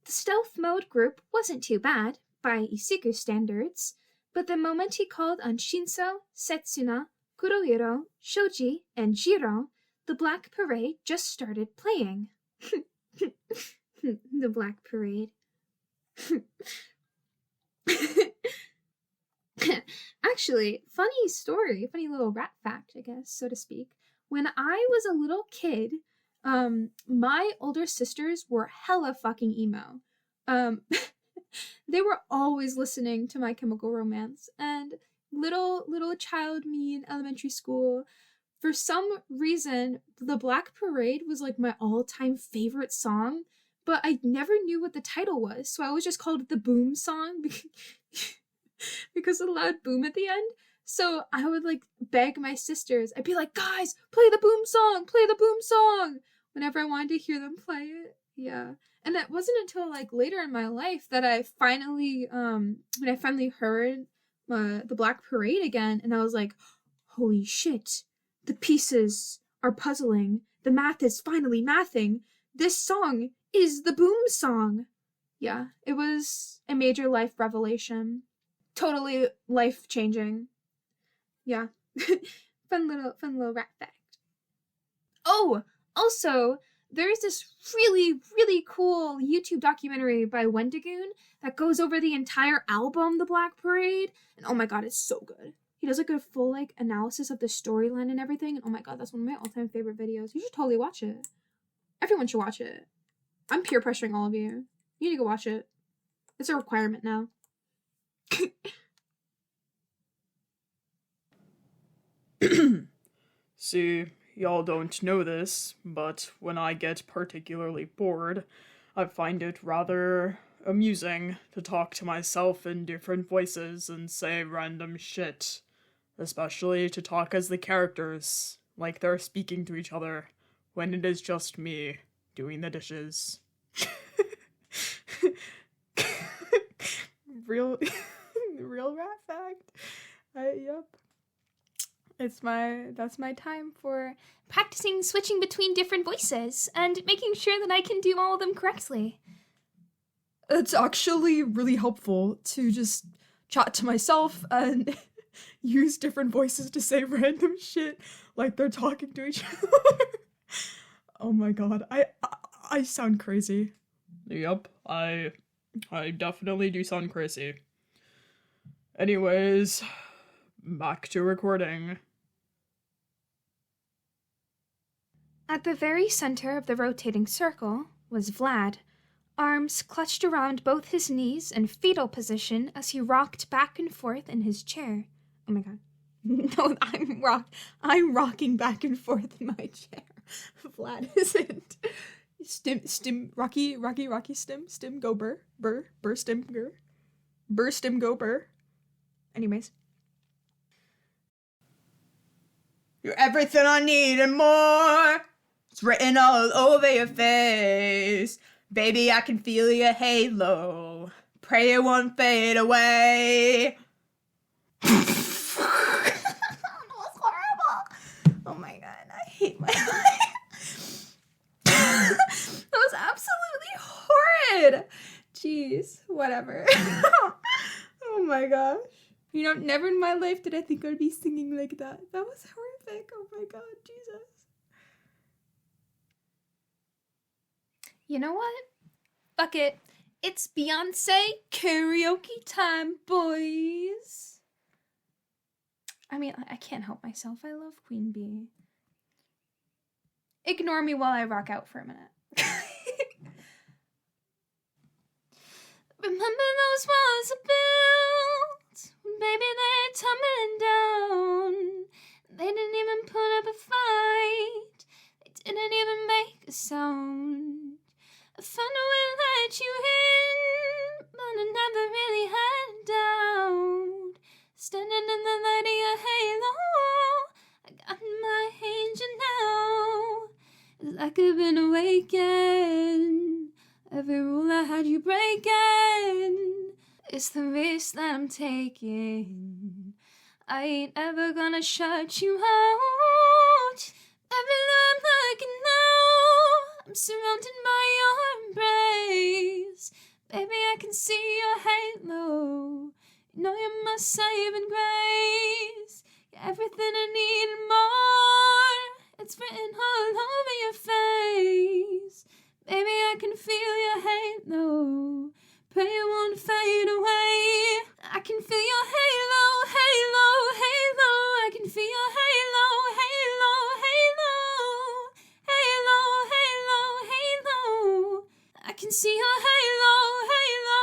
The stealth mode group wasn't too bad, by Iseku standards, but the moment he called on Shinso, Setsuna, Kurohiro, Shoji, and Jiro, the Black Parade just started playing. The Black Parade. Actually, funny story, funny little rat fact, I guess, so to speak. When I was a little kid, my older sisters were hella fucking emo. They were always listening to My Chemical Romance, and little child me in elementary school, for some reason, the Black Parade was like my all-time favorite song, but I never knew what the title was, so I always just called it the Boom song because of the loud boom at the end. So I would like beg my sisters. I'd be like, guys, play the Boom song, whenever I wanted to hear them play it. Yeah. And it wasn't until like later in my life that I finally, when I finally heard the Black Parade again, and I was like, holy shit, the pieces are puzzling. The math is finally mathing. This song is the Boom song. Yeah, it was a major life revelation. Totally life-changing. Yeah. Fun little rat fact. Oh, also, there's this really, really cool YouTube documentary by Wendigoon that goes over the entire album, The Black Parade. And oh my god, it's so good. He does like a full like analysis of the storyline and everything. And oh my god, that's one of my all-time favorite videos. You should totally watch it. Everyone should watch it. I'm peer pressuring all of you. You need to go watch it. It's a requirement now. See, y'all don't know this, but when I get particularly bored, I find it rather amusing to talk to myself in different voices and say random shit. Especially to talk as the characters, like they're speaking to each other, when it is just me doing the dishes. Real rat fact. Yep. That's my time for practicing switching between different voices and making sure that I can do all of them correctly. It's actually really helpful to just chat to myself and use different voices to say random shit like they're talking to each other. Oh my god, I sound crazy. Yep, I definitely do sound crazy. Anyways, back to recording. At the very center of the rotating circle was Vlad, arms clutched around both his knees in fetal position as he rocked back and forth in his chair. Oh my god. No, I'm rocking back and forth in my chair. Vlad isn't. Stim, rocky, stim, go burr, stim, go burr. Anyways. You're everything I need and more. It's written all over your face. Baby, I can feel your halo. Pray it won't fade away. Oh my god, I hate my life. That was absolutely horrid. Jeez, whatever. Oh my gosh. You know, never in my life did I think I'd be singing like that. That was horrific. Oh my god, Jesus. You know what? Fuck it. It's Beyonce karaoke time, boys. I mean, I can't help myself. I love Queen Bee. Ignore me while I rock out for a minute. Remember those walls I built? Baby, they're tumbling down. They didn't even put up a fight. They didn't even make a sound. I found a way to let you in, but I never really had a doubt. Standing in the light of your halo, I got my angel now. It's like I've been awakened. Every rule I had you breaking. It's the risk that I'm taking. I ain't ever gonna shut you out. Everywhere I'm looking now, I'm surrounded by your embrace. Baby, I can see your halo. You know you're my saving grace. You're everything I need and more. It's written all over your face. Baby, I can feel your halo. Pray it won't fade away. I can feel your halo, halo, halo. I can feel your halo, halo, halo. Halo, halo, halo. I can see your halo, halo,